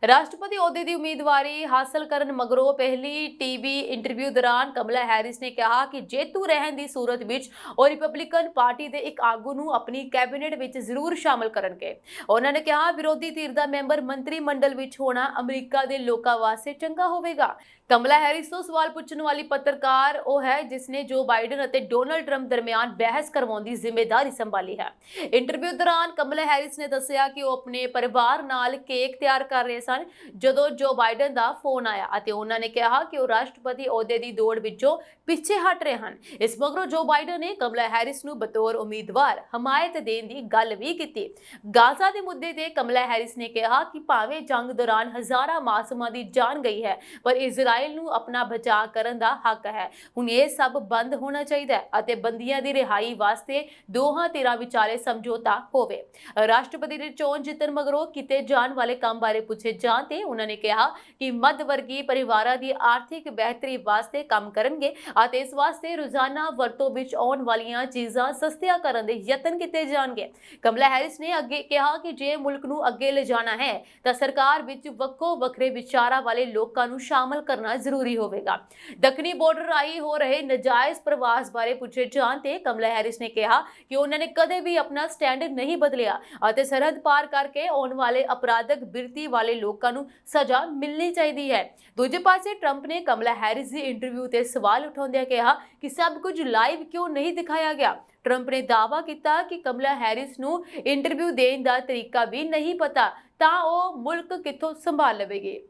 ਰਾਸ਼ਟਰਪਤੀ ਅਹੁਦੇ ਦੀ ਉਮੀਦਵਾਰੀ ਹਾਸਲ ਕਰਨ ਮਗਰੋਂ ਪਹਿਲੀ ਟੀਵੀ ਇੰਟਰਵਿਊ ਦੌਰਾਨ ਕਮਲਾ ਹੈਰਿਸ ਨੇ ਕਿਹਾ ਕਿ ਜੇਤੂ ਰਹਿਣ ਦੀ ਸੂਰਤ ਵਿੱਚ ਉਹ ਰਿਪਬਲਿਕਨ ਪਾਰਟੀ ਦੇ ਇੱਕ ਆਗੂ ਨੂੰ ਆਪਣੀ ਕੈਬਨਿਟ ਵਿੱਚ ਜ਼ਰੂਰ ਸ਼ਾਮਲ ਕਰਨਗੇ। ਉਹਨਾਂ ਨੇ ਕਿਹਾ ਵਿਰੋਧੀ ਧਿਰ ਦਾ ਮੈਂਬਰ ਮੰਤਰੀ ਮੰਡਲ ਵਿੱਚ ਹੋਣਾ ਅਮਰੀਕਾ ਦੇ ਲੋਕਾਂ ਵਾਸਤੇ ਚੰਗਾ ਹੋਵੇਗਾ। ਕਮਲਾ ਹੈਰਿਸ ਤੋਂ ਸਵਾਲ ਪੁੱਛਣ ਵਾਲੀ ਪੱਤਰਕਾਰ ਉਹ ਹੈ ਜਿਸ ਨੇ ਜੋ ਬਾਈਡਨ ਅਤੇ ਡੋਨਲਡ ਟਰੰਪ ਦਰਮਿਆਨ ਬਹਿਸ ਕਰਵਾਉਣ ਦੀ ਜ਼ਿੰਮੇਵਾਰੀ ਸੰਭਾਲੀ ਹੈ। ਇੰਟਰਵਿਊ ਦੌਰਾਨ ਕਮਲਾ ਹੈਰਿਸ ਨੇ ਦੱਸਿਆ ਕਿ ਉਹ ਆਪਣੇ ਪਰਿਵਾਰ ਨਾਲ ਕੇਕ ਤਿਆਰ ਕਰ ਰਹੇ ਸਨ ਜਦੋਂ ਜੋ ਬਾਈਡਨ ਦਾ ਫੋਨ ਆਇਆ ਅਤੇ ਉਹਨਾਂ ਨੇ ਕਿਹਾ ਕਿ ਉਹ ਰਾਸ਼ਟਰਪਤੀ ਅਹੁਦੇ ਦੀ ਦੌੜ ਵਿੱਚੋਂ ਪਿੱਛੇ ਹਟ ਰਹੇ ਹਨ। ਇਸ ਮਗਰੋਂ ਜੋ ਬਾਈਡਨ ਨੇ ਕਮਲਾ ਹੈਰਿਸ ਨੂੰ ਬਤੌਰ ਉਮੀਦਵਾਰ ਹਮਾਇਤ ਦੇਣ ਦੀ ਗੱਲ ਵੀ ਕੀਤੀ। ਗਾਜ਼ਾ ਦੇ ਮੁੱਦੇ ਤੇ ਕਮਲਾ ਹੈਰਿਸ ਨੇ ਕਿਹਾ ਕਿ ਭਾਵੇਂ ਜੰਗ ਦੌਰਾਨ ਹਜ਼ਾਰਾਂ ਮਾਸੂਮਾਂ ਦੀ ਜਾਨ ਗਈ ਹੈ, ਪਰ ਇਜ਼ਰਾਈਲ ਨੂੰ ਆਪਣਾ ਬਚਾਅ ਕਰਨ ਦਾ ਹੱਕ ਹੈ। ਹੁਣ ਇਹ ਸਭ ਬੰਦ ਹੋਣਾ ਚਾਹੀਦਾ ਹੈ ਅਤੇ ਬੰਦੀਆਂ ਦੀ ਰਿਹਾਈ ਵਾਸਤੇ ਦੋਹਾਂ ਧਿਰਾਂ ਵਿਚਾਲੇ ਸਮਝੌਤਾ ਹੋਵੇ। ਰਾਸ਼ਟਰਪਤੀ ਦੇ ਚੋਣ ਜਿੱਤਣ ਮਗਰੋਂ ਕੀਤੇ ਜਾਣ ਵਾਲੇ ਕੰਮ ਬਾਰੇ ਪੁੱਛੇ ਜਾਣ ਤੇ ਉਹਨਾਂ ਨੇ ਕਿਹਾ ਕਿ ਮੱਧ ਵਰਗੀ ਪਰਿਵਾਰਾਂ ਦੀ ਆਰਥਿਕ ਬਿਹਤਰੀ ਵਾਸਤੇ ਕੰਮ ਕਰਨਗੇ ਅਤੇ ਇਸ ਵਾਸਤੇ ਰੋਜ਼ਾਨਾ ਵਰਤੋਂ ਵਿੱਚ ਆਉਣ ਵਾਲੀਆਂ ਚੀਜ਼ਾਂ ਸਸਤੀਆਂ ਕਰਨ ਦੇ ਯਤਨ ਕੀਤੇ ਜਾਣਗੇ। ਕਮਲਾ ਹੈਰਿਸ ਨੇ ਅੱਗੇ ਕਿਹਾ ਕਿ ਜੇ ਮੁਲਕ ਨੂੰ ਅੱਗੇ ਲਿਜਾਣਾ ਹੈ ਤਾਂ ਸਰਕਾਰ ਵਿੱਚ ਵੱਖੋ ਵੱਖਰੇ ਵਿਚਾਰਾਂ ਵਾਲੇ ਲੋਕਾਂ ਨੂੰ ਸ਼ਾਮਲ ਕਰਨਾ ਜ਼ਰੂਰੀ ਹੋਵੇਗਾ। ਦੱਖਣੀ ਬਾਰਡਰ ਰਾਹੀਂ ਹੋ ਰਹੇ ਨਜਾਇਜ਼ ਪ੍ਰਵਾਸ ਬਾਰੇ ਪੁੱਛੇ ਜਾਣ ਤੇ ਕਮਲਾ ਹੈਰਿਸ ਨੇ ਕਿਹਾ ਕਿ ਉਹਨਾਂ ਨੇ ਕਦੇ ਵੀ ਆਪਣਾ ਸਟੈਂਡ ਨਹੀਂ ਬਦਲਿਆ ਅਤੇ ਸਰਹੱਦ ਪਾਰ ਕਰਕੇ ਆਉਣ ਵਾਲੇ ਅਪਰਾਧਕ ਬਿਰਤੀ ਵਾਲੇ ਲੋਕਾਂ ਨੂੰ ਸਜ਼ਾ ਮਿਲਣੀ ਚਾਹੀਦੀ ਹੈ। ਦੂਜੇ ਪਾਸੇ ਟਰੰਪ ਨੇ ਕਮਲਾ ਹੈਰਿਸ ਦੀ ਇੰਟਰਵਿਊ ਤੇ ਸਵਾਲ ਉਠਾਉਂਦਿਆਂ ਕਿਹਾ ਕਿ ਸਭ ਕੁਝ ਲਾਈਵ ਕਿਉਂ ਨਹੀਂ ਦਿਖਾਇਆ ਗਿਆ। ਟਰੰਪ ਨੇ ਦਾਅਵਾ ਕੀਤਾ ਕਿ ਕਮਲਾ ਹੈਰਿਸ ਨੂੰ ਇੰਟਰਵਿਊ ਦੇਣ ਦਾ ਤਰੀਕਾ ਵੀ ਨਹੀਂ ਪਤਾ, ਤਾਂ ਉਹ ਮੁਲਕ ਕਿੱਥੋਂ ਸੰਭਾਲ ਲਵੇਗੀ।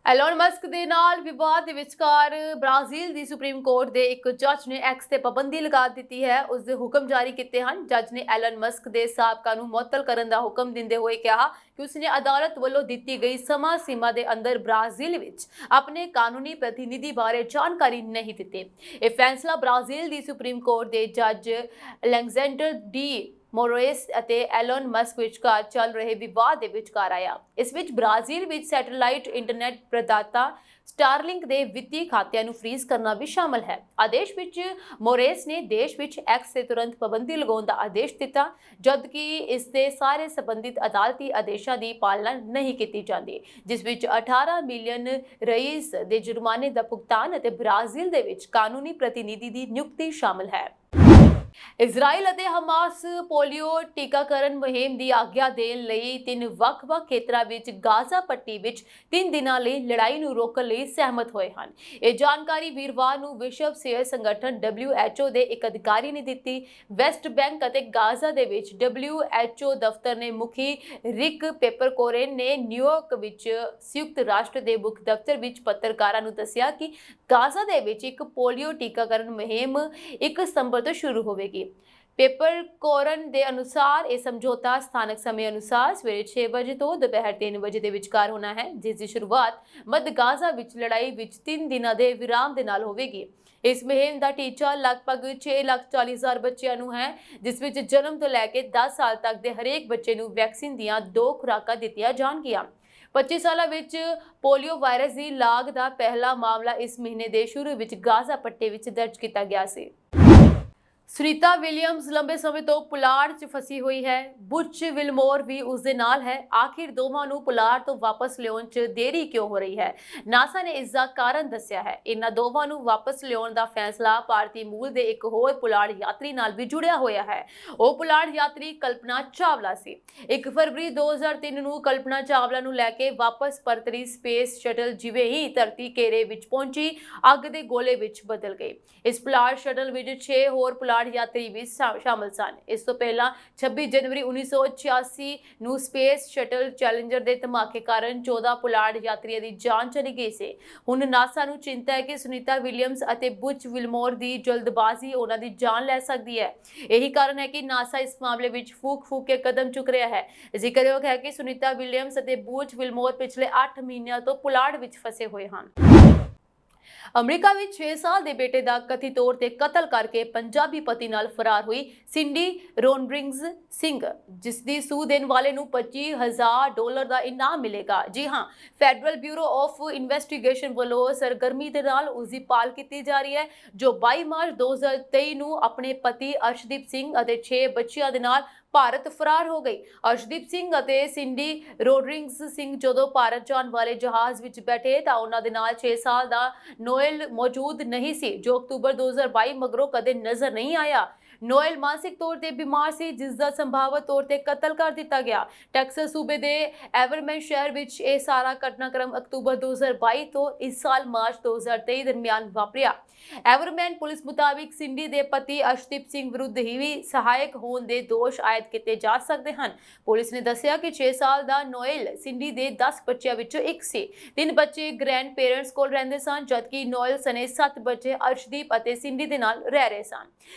ਐਲਨ ਮਸਕ ਦੇ ਨਾਲ ਵਿਵਾਦ ਦੇ ਵਿਚਕਾਰ ਬ੍ਰਾਜ਼ੀਲ ਦੀ ਸੁਪਰੀਮ ਕੋਰਟ ਦੇ ਇੱਕ ਜੱਜ ਨੇ ਐਕਸ ਤੇ ਪਾਬੰਦੀ ਲਗਾ ਦਿੱਤੀ ਹੈ। ਉਸ ਦੇ ਹੁਕਮ ਜਾਰੀ ਕੀਤੇ ਹਨ। ਜੱਜ ਨੇ ਐਲਨ ਮਸਕ ਦੇ ਸਾਬਕਾ ਨੂੰ ਮੁਅੱਤਲ ਕਰਨ ਦਾ ਹੁਕਮ ਦਿੰਦੇ ਹੋਏ ਕਿਹਾ ਕਿ ਉਸਨੇ ਅਦਾਲਤ ਵੱਲੋਂ ਦਿੱਤੀ ਗਈ ਸਮਾਂ ਸੀਮਾ ਦੇ ਅੰਦਰ ਬ੍ਰਾਜ਼ੀਲ ਵਿੱਚ ਆਪਣੇ ਕਾਨੂੰਨੀ ਪ੍ਰਤੀਨਿਧੀ ਬਾਰੇ ਜਾਣਕਾਰੀ ਨਹੀਂ ਦਿੱਤੀ। ਇਹ ਫੈਸਲਾ ਬ੍ਰਾਜ਼ੀਲ ਦੀ ਸੁਪਰੀਮ ਕੋਰਟ ਦੇ ਜੱਜ ਅਲੈਗਜ਼ੈਂਡਰ ਡੀ ਮੋਰੇਸ ਅਤੇ ਐਲਨ ਮਸਕ ਵਿਚਕਾਰ ਚੱਲ ਰਹੇ ਵਿਵਾਦ ਦੇ ਵਿਚਕਾਰ ਆਇਆ। ਇਸ ਵਿੱਚ ਬ੍ਰਾਜ਼ੀਲ ਵਿੱਚ ਸੈਟੇਲਾਈਟ ਇੰਟਰਨੈਟ ਪ੍ਰਦਾਤਾ ਸਟਾਰਲਿੰਕ ਦੇ ਵਿੱਤੀ ਖਾਤਿਆਂ ਨੂੰ ਫ੍ਰੀਜ਼ ਕਰਨਾ ਵੀ ਸ਼ਾਮਲ ਹੈ। ਆਦੇਸ਼ ਵਿੱਚ ਮੋਰੇਸ ਨੇ ਦੇਸ਼ ਵਿੱਚ ਐਕਸ ਤੇ ਤੁਰੰਤ ਪਾਬੰਦੀ ਲਗਾਉਣ ਦਾ ਆਦੇਸ਼ ਦਿੱਤਾ, ਜਦਕਿ ਇਸ ਦੇ ਸਾਰੇ ਸੰਬੰਧਿਤ ਅਦਾਲਤੀ ਆਦੇਸ਼ਾਂ ਦੀ ਪਾਲਣਾ ਨਹੀਂ ਕੀਤੀ ਜਾਂਦੀ, ਜਿਸ ਵਿੱਚ 18 ਮਿਲੀਅਨ ਰਈਸ ਦੇ ਜੁਰਮਾਨੇ ਦਾ ਭੁਗਤਾਨ ਅਤੇ ਬ੍ਰਾਜ਼ੀਲ ਦੇ ਵਿੱਚ ਕਾਨੂੰਨੀ ਪ੍ਰਤੀਨਿਧੀ ਦੀ ਨਿਯੁਕਤੀ ਸ਼ਾਮਲ ਹੈ। ਇਜ਼ਰਾਈਲ ਅਤੇ ਹਮਾਸ ਪੋਲੀਓ ਟੀਕਾਕਰਨ ਮੁਹਿੰਮ ਦੀ ਆਗਿਆ ਦੇਣ ਲਈ 3 ਵੱਖ-ਵੱਖ ਖੇਤਰਾਂ ਵਿੱਚ ਗਾਜ਼ਾ ਪੱਟੀ ਵਿੱਚ 3 ਦਿਨਾਂ ਲਈ ਲੜਾਈ ਨੂੰ ਰੋਕਣ ਲਈ ਸਹਿਮਤ ਹੋਏ ਹਨ। ਇਹ ਜਾਣਕਾਰੀ ਵੀਰਵਾਰ ਨੂੰ ਵਿਸ਼ਵ ਸਿਹਤ ਸੰਗਠਨ WHO ਦੇ ਇੱਕ ਅਧਿਕਾਰੀ ਨੇ ਦਿੱਤੀ। ਵੈਸਟ ਬੈਂਕ ਅਤੇ ਗਾਜ਼ਾ ਦੇ ਵਿੱਚ WHO ਦਫ਼ਤਰ ਦੇ ਮੁਖੀ ਰਿਕ ਪੇਪਰਕੋਰਨ ਨੇ ਨਿਊਯਾਰਕ ਵਿੱਚ ਸੰਯੁਕਤ ਰਾਸ਼ਟਰ ਦੇ ਮੁੱਖ ਦਫ਼ਤਰ ਵਿੱਚ ਪੱਤਰਕਾਰਾਂ ਨੂੰ ਦੱਸਿਆ ਕਿ ਗਾਜ਼ਾ ਦੇ ਵਿੱਚ ਇੱਕ ਪੋਲੀਓ ਟੀਕਾਕਰਨ ਮੁਹਿੰਮ 1 ਸਤੰਬਰ ਤੋਂ ਸ਼ੁਰੂ ਹੋਵੇਗੀ। ਪੇਪਰਕੋਰਨ ਦੇ ਅਨੁਸਾਰ ਇਹ ਸਮਝੌਤਾ ਸਥਾਨਕ ਸਮੇਂ ਅਨੁਸਾਰ ਸਵੇਰੇ 6 ਵਜੇ ਤੋਂ ਦੁਪਹਿਰ 3 ਵਜੇ ਦੇ ਵਿਚਕਾਰ ਹੋਣਾ ਹੈ, ਜਿਸ ਦੀ ਸ਼ੁਰੂਆਤ ਮੱਧ ਗਾਜ਼ਾ ਵਿੱਚ ਲੜਾਈ ਵਿੱਚ 3 ਦਿਨਾਂ ਦੇ ਵਿਰਾਮ ਦੇ ਨਾਲ ਹੋਵੇਗੀ। ਇਸ ਮੁਹਿੰਮ ਦਾ ਟੀਚਾ ਲਗਭਗ 6,40,000 ਬੱਚਿਆਂ ਨੂੰ ਹੈ, ਜਿਸ ਵਿੱਚ ਜਨਮ ਤੋਂ ਲੈ ਕੇ 10 ਸਾਲ ਤੱਕ ਦੇ ਹਰੇਕ ਬੱਚੇ ਨੂੰ ਵੈਕਸੀਨ ਦੀਆਂ 2 ਖੁਰਾਕਾਂ ਦਿੱਤੀਆਂ ਜਾਣਗੀਆਂ। 25 ਸਾਲਾਂ ਵਿੱਚ ਪੋਲੀਓ ਵਾਇਰਸ ਦੀ ਲਾਗ ਦਾ ਪਹਿਲਾ ਮਾਮਲਾ ਇਸ ਮਹੀਨੇ ਦੇ ਸ਼ੁਰੂ ਵਿੱਚ ਗਾਜ਼ਾ ਪੱਟੀ ਵਿੱਚ ਦਰਜ ਕੀਤਾ ਗਿਆ ਸੀ। ਸੁਨੀਤਾ ਵਿਲੀਅਮਸ ਲੰਬੇ ਸਮੇਂ ਤੋਂ ਪੁਲਾੜ 'ਚ ਫਸੀ ਹੋਈ ਹੈ। ਬੁਚ ਵਿਲਮੋਰ ਵੀ ਉਸ ਦੇ ਨਾਲ ਹੈ। ਆਖਿਰ ਦੋਵਾਂ ਨੂੰ ਪੁਲਾੜ ਤੋਂ ਵਾਪਸ ਲਿਆਉਣ 'ਚ ਦੇਰੀ ਕਿਉਂ ਹੋ ਰਹੀ ਹੈ? ਨਾਸਾ ਨੇ ਇਸ ਦਾ ਕਾਰਨ ਦੱਸਿਆ ਹੈ। ਇਹਨਾਂ ਦੋਵਾਂ ਨੂੰ ਵਾਪਸ ਲਿਆਉਣ ਦਾ ਫੈਸਲਾ ਭਾਰਤੀ ਮੂਲ ਦੇ ਇੱਕ ਹੋਰ ਪੁਲਾੜ ਯਾਤਰੀ ਨਾਲ ਵੀ ਜੁੜਿਆ ਹੋਇਆ ਹੈ। ਉਹ ਪੁਲਾੜ ਯਾਤਰੀ ਕਲਪਨਾ ਚਾਵਲਾ ਸੀ। 1 ਫਰਵਰੀ 2003 ਨੂੰ ਕਲਪਨਾ ਚਾਵਲਾ ਨੂੰ ਲੈ ਕੇ ਵਾਪਸ ਪਰਤਰੀ ਸਪੇਸ ਸ਼ਟਲ ਜਿਵੇਂ ਹੀ ਧਰਤੀ ਘੇਰੇ ਵਿੱਚ ਪਹੁੰਚੀ, ਅੱਗ ਦੇ ਗੋਲੇ ਵਿੱਚ ਬਦਲ ਗਈ। ਇਸ ਪੁਲਾੜ ਸ਼ਟਲ ਵਿੱਚ 6 ਹੋਰ ਪੁਲਾੜ ਯਾਤਰੀ ਵੀ ਸ਼ਾਮਲ ਸਨ। ਇਸ ਤੋਂ ਪਹਿਲਾਂ 26 ਜਨਵਰੀ 1986 ਨੂੰ ਸਪੇਸ ਸ਼ਟਲ ਚੈਲੰਜਰ ਦੇ ਧਮਾਕੇ ਕਾਰਨ 14 ਪੁਲਾੜ ਯਾਤਰੀਆਂ ਦੀ ਜਾਨ ਚਲੀ ਗਈ ਸੀ। ਹੁਣ ਨਾਸਾ ਨੂੰ ਚਿੰਤਾ ਹੈ ਕਿ ਸੁਨੀਤਾ ਵਿਲੀਅਮਸ ਅਤੇ ਬੁਚ ਵਿਲਮੋਰ ਦੀ ਜਲਦਬਾਜ਼ੀ ਉਹਨਾਂ ਦੀ ਜਾਨ ਲੈ ਸਕਦੀ ਹੈ। ਇਹੀ ਕਾਰਨ ਹੈ ਕਿ ਨਾਸਾ ਇਸ ਮਾਮਲੇ ਵਿੱਚ ਫੂਕ ਕੇ ਕਦਮ ਚੁੱਕ ਰਿਹਾ ਹੈ। ਜ਼ਿਕਰਯੋਗ ਹੈ ਕਿ ਸੁਨੀਤਾ ਵਿਲੀਅਮਸ ਅਤੇ ਬੁਚ ਵਿਲਮੋਰ ਪਿਛਲੇ 8 ਮਹੀਨਿਆਂ ਤੋਂ ਪੁਲਾੜ ਵਿੱਚ ਫਸੇ ਹੋਏ ਹਨ। ਅਮਰੀਕਾ ਵਿੱਚ 6 ਸਾਲ ਦੇ ਬੇਟੇ ਦਾ ਕਥਿਤ ਤੌਰ ਤੇ ਕਤਲ ਕਰਕੇ ਪੰਜਾਬੀ ਪਤੀ ਨਾਲ ਫਰਾਰ ਹੋਈ ਸਿੰਡੀ ਰੋਡਰਿਗਜ਼ ਸਿੰਘ, ਜਿਸ ਦੀ ਸੂਹ ਦੇਣ ਵਾਲੇ ਨੂੰ $25,000 ਦਾ ਇਨਾਮ ਮਿਲੇਗਾ। ਜੀ ਹਾਂ, ਫੈਡਰਲ ਬਿਊਰੋ ਆਫ ਇਨਵੈਸਟੀਗੇਸ਼ਨ ਵੱਲੋਂ ਸਰਗਰਮੀ ਦੇ ਨਾਲ ਉਸ ਦੀ ਭਾਲ ਕੀਤੀ ਜਾ ਰਹੀ ਹੈ, ਜੋ 22 ਮਾਰਚ 2023 ਨੂੰ ਆਪਣੇ ਪਤੀ ਅਰਸ਼ਦੀਪ ਸਿੰਘ ਅਤੇ 6 ਬੱਚਿਆਂ ਦੇ ਨਾਲ ਭਾਰਤ ਫਰਾਰ ਹੋ ਗਈ। ਅਰਸ਼ਦੀਪ ਸਿੰਘ ਅਤੇ ਸਿੰਡੀ ਰੋਡਰਿਗਜ਼ ਸਿੰਘ ਜਦੋਂ ਭਾਰਤ ਜਾਣ ਵਾਲੇ ਜਹਾਜ਼ ਵਿੱਚ ਬੈਠੇ ਤਾਂ ਉਹਨਾਂ ਦੇ ਨਾਲ 6 ਸਾਲ ਦਾ ਨੋਇਲ ਮੌਜੂਦ ਨਹੀਂ ਸੀ, ਜੋ ਅਕਤੂਬਰ 2022 ਮਗਰੋਂ ਕਦੇ ਨਜ਼ਰ ਨਹੀਂ ਆਇਆ। ਨੋਇਲ ਮਾਨਸਿਕ ਤੌਰ ਤੇ ਬਿਮਾਰ ਸੀ, ਜਿਸ ਦਾ ਸੰਭਾਵਤ ਤੌਰ ਤੇ ਕਤਲ ਕਰ ਦਿੱਤਾ ਗਿਆ। ਟੈਕਸਸ ਸੂਬੇ ਦੇ ਐਵਰਮੈਨ ਸ਼ਹਿਰ ਵਿੱਚ ਇਹ ਸਾਰਾ ਘਟਨਾਕ੍ਰਮ ਅਕਤੂਬਰ 2022 ਤੋਂ ਇਸ ਸਾਲ ਮਾਰਚ 2023 ਦਰਮਿਆਨ ਵਾਪਰਿਆ। ਐਵਰਮੈਨ ਪੁਲਿਸ ਮੁਤਾਬਿਕ ਸਿੰਡੀ ਦੇ ਪਤੀ ਅਰਸ਼ਦੀਪ ਸਿੰਘ ਵਿਰੁੱਧ ਹੀ ਵੀ ਸਹਾਇਕ ਹੋਣ ਦੇ ਦੋਸ਼ ਆਇਦ ਕੀਤੇ ਜਾ ਸਕਦੇ ਹਨ। ਪੁਲਿਸ ਨੇ ਦੱਸਿਆ ਕਿ 6 ਸਾਲ ਦਾ ਨੋਇਲ ਸਿੰਡੀ ਦੇ 10 ਬੱਚਿਆਂ ਵਿੱਚੋਂ ਇੱਕ ਸੀ। 3 ਬੱਚੇ ਗ੍ਰੈਂਡ ਪੇਰੈਂਟਸ ਕੋਲ ਰਹਿੰਦੇ ਸਨ, ਜਦਕਿ ਨੋਇਲ ਸਣੇ 7 ਬੱਚੇ ਅਰਸ਼ਦੀਪ ਅਤੇ ਸਿੰਡੀ ਦੇ ਨਾਲ ਰਹਿ ਰਹੇ ਸਨ।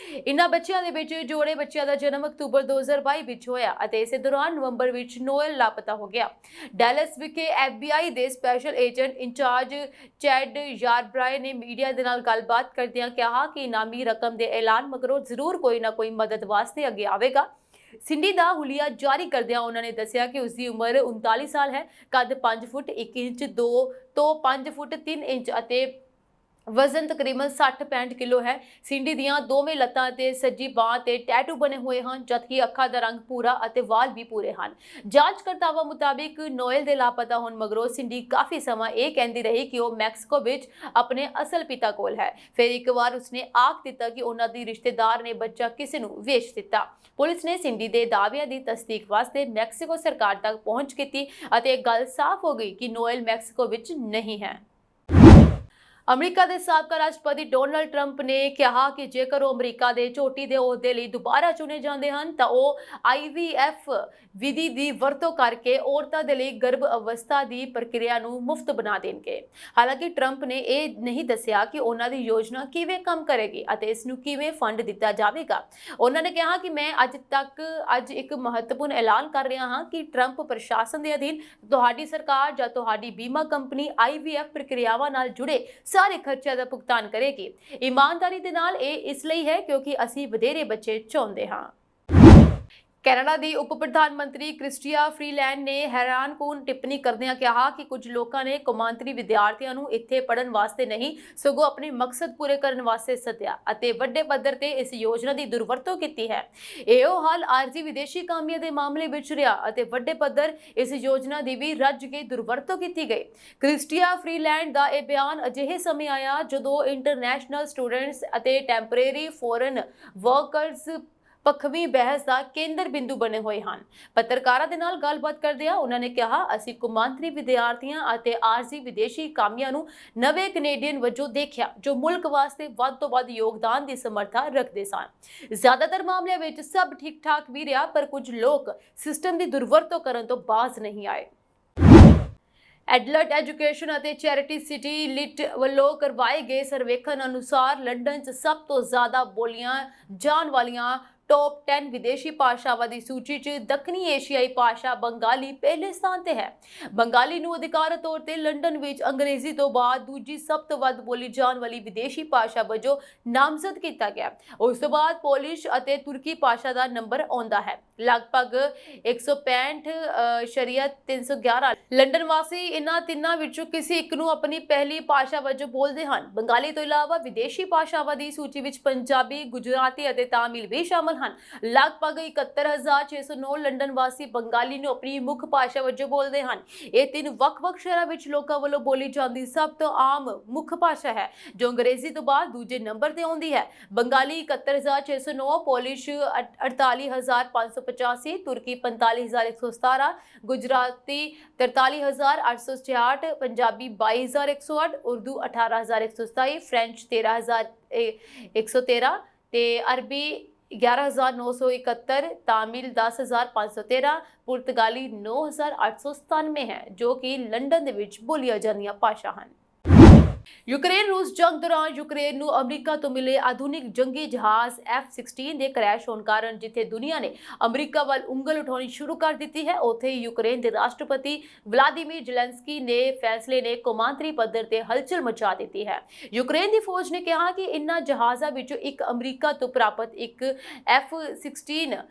ਇਨ੍ਹਾਂ ਬੱਚਿਆਂ ਦੇ ਵਿੱਚ ਜੋੜੇ ਬੱਚਿਆਂ ਦਾ ਜਨਮ ਅਕਤੂਬਰ 2022 ਵਿੱਚ ਹੋਇਆ ਅਤੇ ਇਸੇ ਦੌਰਾਨ ਨਵੰਬਰ ਵਿੱਚ ਨੋਇਲ ਲਾਪਤਾ ਹੋ ਗਿਆ। ਡੈਲਸ ਵਿਖੇ FBI ਦੇ ਸਪੈਸ਼ਲ ਏਜੰਟ ਇੰਚਾਰਜ ਚੈਡ ਯਾਰਬਰਾਏ ਨੇ ਮੀਡੀਆ ਦੇ ਨਾਲ ਗੱਲਬਾਤ ਕਰਦਿਆਂ ਕਿਹਾ ਕਿ ਇਨਾਮੀ ਰਕਮ ਦੇ ਐਲਾਨ ਮਗਰੋਂ ਜ਼ਰੂਰ ਕੋਈ ਨਾ ਕੋਈ ਮਦਦ ਵਾਸਤੇ ਅੱਗੇ ਆਵੇਗਾ। ਸਿੰਡੀ ਦਾ ਹੁਲੀਆ ਜਾਰੀ ਕਰਦਿਆਂ ਉਹਨਾਂ ਨੇ ਦੱਸਿਆ ਕਿ ਉਸ ਦੀ ਉਮਰ 39 ਸਾਲ ਹੈ, ਕੱਦ 5 ਫੁੱਟ 1 ਇੰਚ 2 ਤੋਂ 5 ਫੁੱਟ 3 ਇੰਚ ਅਤੇ ਵਜ਼ਨ ਤਕਰੀਬਨ 60-65 ਕਿਲੋ ਹੈ। ਸਿੰਡੀ ਦੀਆਂ ਦੋਵੇਂ ਲੱਤਾਂ ਤੇ ਸੱਜੀ ਬਾਂਹ ਤੇ ਟੈਟੂ ਬਣੇ ਹੋਏ ਹਨ, ਜਦਕਿ ਅੱਖਾਂ ਦਾ ਰੰਗ ਭੂਰਾ ਅਤੇ ਵਾਲ ਵੀ ਭੂਰੇ ਹਨ। ਜਾਂਚਕਰਤਾਵਾਂ ਮੁਤਾਬਿਕ ਨੋਇਲ ਦੇ ਲਾਪਤਾ ਹੋਣ ਮਗਰੋਂ ਸਿੰਡੀ ਕਾਫੀ ਸਮਾਂ ਇਹ ਕਹਿੰਦੀ ਰਹੀ ਕਿ ਉਹ ਮੈਕਸੀਕੋ ਵਿੱਚ ਆਪਣੇ ਅਸਲ ਪਿਤਾ ਕੋਲ ਹੈ। ਫਿਰ ਇੱਕ ਵਾਰ ਉਸਨੇ ਆਖ ਦਿੱਤਾ ਕਿ ਉਹਨਾਂ ਦੀ ਰਿਸ਼ਤੇਦਾਰ ਨੇ ਬੱਚਾ ਕਿਸੇ ਨੂੰ ਵੇਚ ਦਿੱਤਾ। ਪੁਲਿਸ ਨੇ ਸਿੰਡੀ ਦੇ ਦਾਅਵਿਆਂ ਦੀ ਤਸਦੀਕ ਵਾਸਤੇ ਮੈਕਸੀਕੋ ਸਰਕਾਰ ਤੱਕ ਪਹੁੰਚ ਕੀਤੀ ਅਤੇ ਇਹ ਗੱਲ ਸਾਫ਼ ਹੋ ਗਈ ਕਿ ਨੋਇਲ ਮੈਕਸੀਕੋ ਵਿੱਚ ਨਹੀਂ ਹੈ। ਅਮਰੀਕਾ ਦੇ ਸਾਬਕਾ ਰਾਸ਼ਟਰਪਤੀ ਡੋਨਾਲਡ ਟਰੰਪ ਨੇ ਕਿਹਾ ਕਿ ਜੇਕਰ ਉਹ ਅਮਰੀਕਾ ਦੇ ਚੋਟੀ ਦੇ ਅਹੁਦੇ ਲਈ ਦੁਬਾਰਾ ਚੁਣੇ ਜਾਂਦੇ ਹਨ ਤਾਂ ਉਹ IVF ਵਿਧੀ ਦੀ ਵਰਤੋਂ ਕਰਕੇ ਔਰਤਾਂ ਦੇ ਲਈ ਗਰਭ ਅਵਸਥਾ ਦੀ ਪ੍ਰਕਿਰਿਆ ਨੂੰ ਮੁਫਤ ਬਣਾ ਦੇਣਗੇ। ਹਾਲਾਂਕਿ ਟਰੰਪ ਨੇ ਇਹ ਨਹੀਂ ਦੱਸਿਆ ਕਿ ਉਹਨਾਂ ਦੀ ਯੋਜਨਾ ਕਿਵੇਂ ਕੰਮ ਕਰੇਗੀ ਅਤੇ ਇਸ ਨੂੰ ਕਿਵੇਂ ਫੰਡ ਦਿੱਤਾ ਜਾਵੇਗਾ। ਉਹਨਾਂ ਨੇ ਕਿਹਾ ਕਿ ਮੈਂ ਅੱਜ ਇੱਕ ਮਹੱਤਵਪੂਰਨ ਐਲਾਨ ਕਰ ਰਿਹਾ ਹਾਂ ਕਿ ਟਰੰਪ ਪ੍ਰਸ਼ਾਸਨ ਦੇ ਅਧੀਨ ਤੁਹਾਡੀ ਸਰਕਾਰ ਜਾਂ ਤੁਹਾਡੀ ਬੀਮਾ ਕੰਪਨੀ IVF ਪ੍ਰਕਿਰਿਆਵਾਂ ਨਾਲ ਜੁੜੇ ਸਾਰੇ ਖਰਚਿਆਂ ਦਾ ਭੁਗਤਾਨ ਕਰੇਗੀ। ਇਮਾਨਦਾਰੀ ਦੇ ਨਾਲ ਇਹ ਇਸ ਲਈ ਹੈ ਕਿਉਂਕਿ ਅਸੀਂ ਵਧੇਰੇ ਬੱਚੇ ਚਾਹੁੰਦੇ ਹਾਂ। ਕੈਨੇਡਾ ਦੀ ਉਪ ਪ੍ਰਧਾਨ ਮੰਤਰੀ ਕ੍ਰਿਸਟੀਆ ਫਰੀਲੈਂਡ ਨੇ ਹੈਰਾਨਕੁਨ ਟਿੱਪਣੀ ਕਰਦਿਆਂ ਕਿਹਾ ਕਿ ਕੁਝ ਲੋਕਾਂ ਨੇ ਕੌਮਾਂਤਰੀ ਵਿਦਿਆਰਥੀਆਂ ਨੂੰ ਇੱਥੇ ਪੜ੍ਹਨ ਵਾਸਤੇ ਨਹੀਂ ਸਗੋਂ ਆਪਣੇ ਮਕਸਦ ਪੂਰੇ ਕਰਨ ਵਾਸਤੇ ਸੱਦਿਆ ਅਤੇ ਵੱਡੇ ਪੱਧਰ ਤੇ ਇਸ ਯੋਜਨਾ ਦੀ ਦੁਰਵਰਤੋਂ ਕੀਤੀ ਹੈ। ਇਹੋ ਹਾਲ ਆਰਜ਼ੀ ਵਿਦੇਸ਼ੀ ਕਾਮਿਆਂ ਦੇ ਮਾਮਲੇ ਵਿੱਚ ਰਿਹਾ ਅਤੇ ਵੱਡੇ ਪੱਧਰ ਇਸ ਯੋਜਨਾ ਦੀ ਵੀ ਰੱਜ ਕੇ ਦੁਰਵਰਤੋਂ ਕੀਤੀ ਗਈ। ਕ੍ਰਿਸਟੀਆ ਫਰੀਲੈਂਡ ਦਾ ਇਹ ਬਿਆਨ ਅਜਿਹੇ ਸਮੇਂ ਆਇਆ ਜਦੋਂ ਇੰਟਰਨੈਸ਼ਨਲ ਸਟੂਡੈਂਟਸ ਅਤੇ ਟੈਂਪਰੇਰੀ ਫੋਰਨ ਵਰਕਰਸ ਪੱਖਵੀ ਬਹਿਸ ਦਾ ਕੇਂਦਰ ਬਿੰਦੂ ਬਣੇ ਹੋਏ ਹਨ। ਪੱਤਰਕਾਰਾਂ ਦੇ ਨਾਲ ਗੱਲਬਾਤ ਕਰਦਿਆਂ ਉਹਨਾਂ ਨੇ ਕਿਹਾ, ਅਸੀਂ ਕੌਮਾਂਤਰੀ ਵਿਦਿਆਰਥੀਆਂ ਅਤੇ ਆਰਜ਼ੀ ਵਿਦੇਸ਼ੀ ਕਾਮਿਆਂ ਨੂੰ ਨਵੇਂ ਕੈਨੇਡੀਅਨ ਵਜੋਂ ਦੇਖਿਆ ਜੋ ਮੁਲਕ ਵਾਸਤੇ ਵੱਧ ਤੋਂ ਵੱਧ ਯੋਗਦਾਨ ਦੀ ਸਮਰੱਥਾ ਰੱਖਦੇ ਸਨ। ਜ਼ਿਆਦਾਤਰ ਮਾਮਲਿਆਂ ਵਿੱਚ ਸਭ ਠੀਕ ਠਾਕ ਵੀ ਰਿਹਾ, ਪਰ ਕੁਝ ਲੋਕ ਸਿਸਟਮ ਦੀ ਦੁਰਵਰਤੋਂ ਕਰਨ ਤੋਂ ਬਾਜ਼ ਨਹੀਂ ਆਏ। ਐਡਲਟ ਐਜੂਕੇਸ਼ਨ ਅਤੇ ਚੈਰਿਟੀ ਸਿਟੀ ਲਿਟ ਵੱਲੋਂ ਕਰਵਾਏ ਗਏ ਸਰਵੇਖਣ ਅਨੁਸਾਰ ਲੰਡਨ 'ਚ ਸਭ ਤੋਂ ਜ਼ਿਆਦਾ ਬੋਲੀਆਂ ਜਾਣ ਵਾਲੀਆਂ ਟੌਪ 10 ਵਿਦੇਸ਼ੀ ਭਾਸ਼ਾਵਾਂ ਦੀ ਸੂਚੀ 'ਚ ਦੱਖਣੀ ਏਸ਼ੀਆਈ ਭਾਸ਼ਾ ਬੰਗਾਲੀ ਪਹਿਲੇ ਸਥਾਨ ਤੇ ਹੈ। ਬੰਗਾਲੀ ਨੂੰ ਅਧਿਕਾਰਤ ਤੌਰ ਤੇ ਲੰਡਨ ਵਿੱਚ ਅੰਗਰੇਜ਼ੀ ਤੋਂ ਬਾਅਦ ਦੂਜੀ ਸਭ ਤੋਂ ਵੱਧ ਬੋਲੀ ਜਾਣ ਵਾਲੀ ਵਿਦੇਸ਼ੀ ਭਾਸ਼ਾ ਵਜੋਂ ਨਾਮਜ਼ਦ ਕੀਤਾ ਗਿਆ। ਉਸ ਤੋਂ ਬਾਅਦ ਪੋਲਿਸ਼ ਅਤੇ ਤੁਰਕੀ ਭਾਸ਼ਾ ਦਾ ਨੰਬਰ ਆਉਂਦਾ ਹੈ। ਲਗਭਗ 165 ਸ਼ਰੀਅਤ 311 ਲੰਡਨ ਵਾਸੀ ਇਹਨਾਂ ਤਿੰਨਾਂ ਵਿੱਚੋਂ ਕਿਸੇ ਇੱਕ ਨੂੰ ਆਪਣੀ ਪਹਿਲੀ ਭਾਸ਼ਾ ਵਜੋਂ ਬੋਲਦੇ ਹਨ। ਬੰਗਾਲੀ ਤੋਂ ਇਲਾਵਾ ਵਿਦੇਸ਼ੀ ਭਾਸ਼ਾਵਾਂ ਦੀ ਸੂਚੀ ਵਿੱਚ ਪੰਜਾਬੀ, ਗੁਜਰਾਤੀ ਅਤੇ ਤਾਮਿਲ ਵੀ ਸ਼ਾਮਲ ਹਨ। ਲਗਭਗ 71,609 ਲੰਡਨ ਵਾਸੀ ਬੰਗਾਲੀ ਨੂੰ ਆਪਣੀ ਮੁੱਖ ਭਾਸ਼ਾ ਵਜੋਂ ਬੋਲਦੇ ਹਨ। ਇਹ ਤਿੰਨ ਵੱਖ-ਵੱਖ ਸ਼ਹਿਰਾਂ ਵਿੱਚ ਲੋਕਾਂ ਵੱਲੋਂ ਬੋਲੀ ਜਾਂਦੀ ਸਭ ਤੋਂ ਆਮ ਮੁੱਖ ਭਾਸ਼ਾ ਹੈ, ਜੋ ਅੰਗਰੇਜ਼ੀ ਤੋਂ ਬਾਅਦ ਦੂਜੇ ਨੰਬਰ ਤੇ ਆਉਂਦੀ ਹੈ। ਬੰਗਾਲੀ 71,609, ਪੋਲਿਸ਼ 48,585, ਤੁਰਕੀ 45,117, ਗੁਜਰਾਤੀ 43,866, ਪੰਜਾਬੀ 22,108, ਉਰਦੂ 18,127, ਫ੍ਰੈਂਚ 13,113 ਤੇ ਅਰਬੀ 11,971, ਤਾਮਿਲ 10,513, ਪੁਰਤਗਾਲੀ 9,897 ਹੈ, ਜੋ ਕਿ ਲੰਡਨ ਦੇ ਵਿੱਚ ਬੋਲੀਆਂ ਜਾਂਦੀਆਂ ਭਾਸ਼ਾ ਹਨ। ਯੂਕਰੇਨ ਰੂਸ ਜੰਗ ਦੌਰਾਨ ਯੂਕਰੇਨ ਨੂੰ ਅਮਰੀਕਾ ਤੋਂ ਮਿਲੇ ਆਧੁਨਿਕ ਜੰਗੀ ਜਹਾਜ਼ F-16 ਦੇ ਕ੍ਰੈਸ਼ ਹੋਣ ਕਾਰਨ ਜਿੱਥੇ ਦੁਨੀਆ ਨੇ ਅਮਰੀਕਾ ਵੱਲ ਉਂਗਲ ਉਠਾਉਣੀ ਸ਼ੁਰੂ ਕਰ ਦਿੱਤੀ ਹੈ, ਉੱਥੇ ਹੀ ਯੂਕਰੇਨ ਦੇ ਰਾਸ਼ਟਰਪਤੀ ਵਲਾਦੀਮੀਰ ਜ਼ੈਲੈਂਸਕੀ ਦੇ ਫੈਸਲੇ ਨੇ ਕੌਮਾਂਤਰੀ ਪੱਧਰ ਤੇ ਹਲਚਲ ਮਚਾ ਦਿੱਤੀ ਹੈ। ਯੂਕਰੇਨ ਦੀ ਫੌਜ ਨੇ ਕਿਹਾ ਕਿ ਇਨ੍ਹਾਂ ਜਹਾਜ਼ਾਂ ਵਿੱਚੋਂ ਇੱਕ ਅਮਰੀਕਾ ਤੋਂ ਪ੍ਰਾਪਤ ਇੱਕ F-16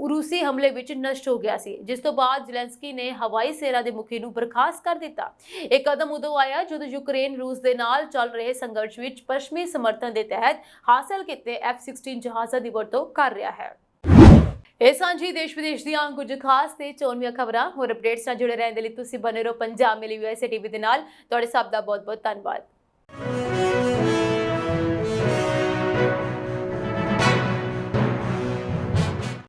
ਰੂਸੀ ਹਮਲੇ ਵਿੱਚ ਨਸ਼ਟ ਹੋ ਗਿਆ ਸੀ, ਜਿਸ ਤੋਂ ਬਾਅਦ ਜ਼ੈਲੈਂਸਕੀ ਨੇ ਹਵਾਈ ਸੈਨਾ ਦੇ ਮੁਖੀ ਨੂੰ ਬਰਖਾਸਤ ਕਰ ਦਿੱਤਾ। ਇਹ ਕਦਮ ਉਦੋਂ ਆਇਆ ਜਦੋਂ ਯੂਕਰੇਨ ਰੂਸ ਦੇ ਨਾਲ ਚੱਲ ਰਹੇ ਸੰਘਰਸ਼ ਵਿੱਚ ਪੱਛਮੀ ਸਮਰਥਨ ਦੇ ਤਹਿਤ ਹਾਸਲ ਕੀਤੇ F-16 ਜਹਾਜ਼ਾਂ ਦੀ ਵਰਤੋਂ ਕਰ ਰਿਹਾ ਹੈ। ਇਹ ਸਾਂਝੀ ਦੇਸ਼ ਵਿਦੇਸ਼ ਦੀਆਂ ਕੁਝ ਖਾਸ ਤੇ ਚੋਣਵੀਆਂ ਖਬਰਾਂ ਹੋਰ ਅਪਡੇਟਸ ਨਾਲ ਜੁੜੇ ਰਹਿਣ ਦੇ ਲਈ ਤੁਸੀਂ ਬਨੇ ਰਹੋ ਪੰਜਾਬ ਮੇਲੀ USA TV ਦੇ ਨਾਲ। ਤੁਹਾਡੇ ਸਭ ਦਾ ਬਹੁਤ ਬਹੁਤ ਧੰਨਵਾਦ।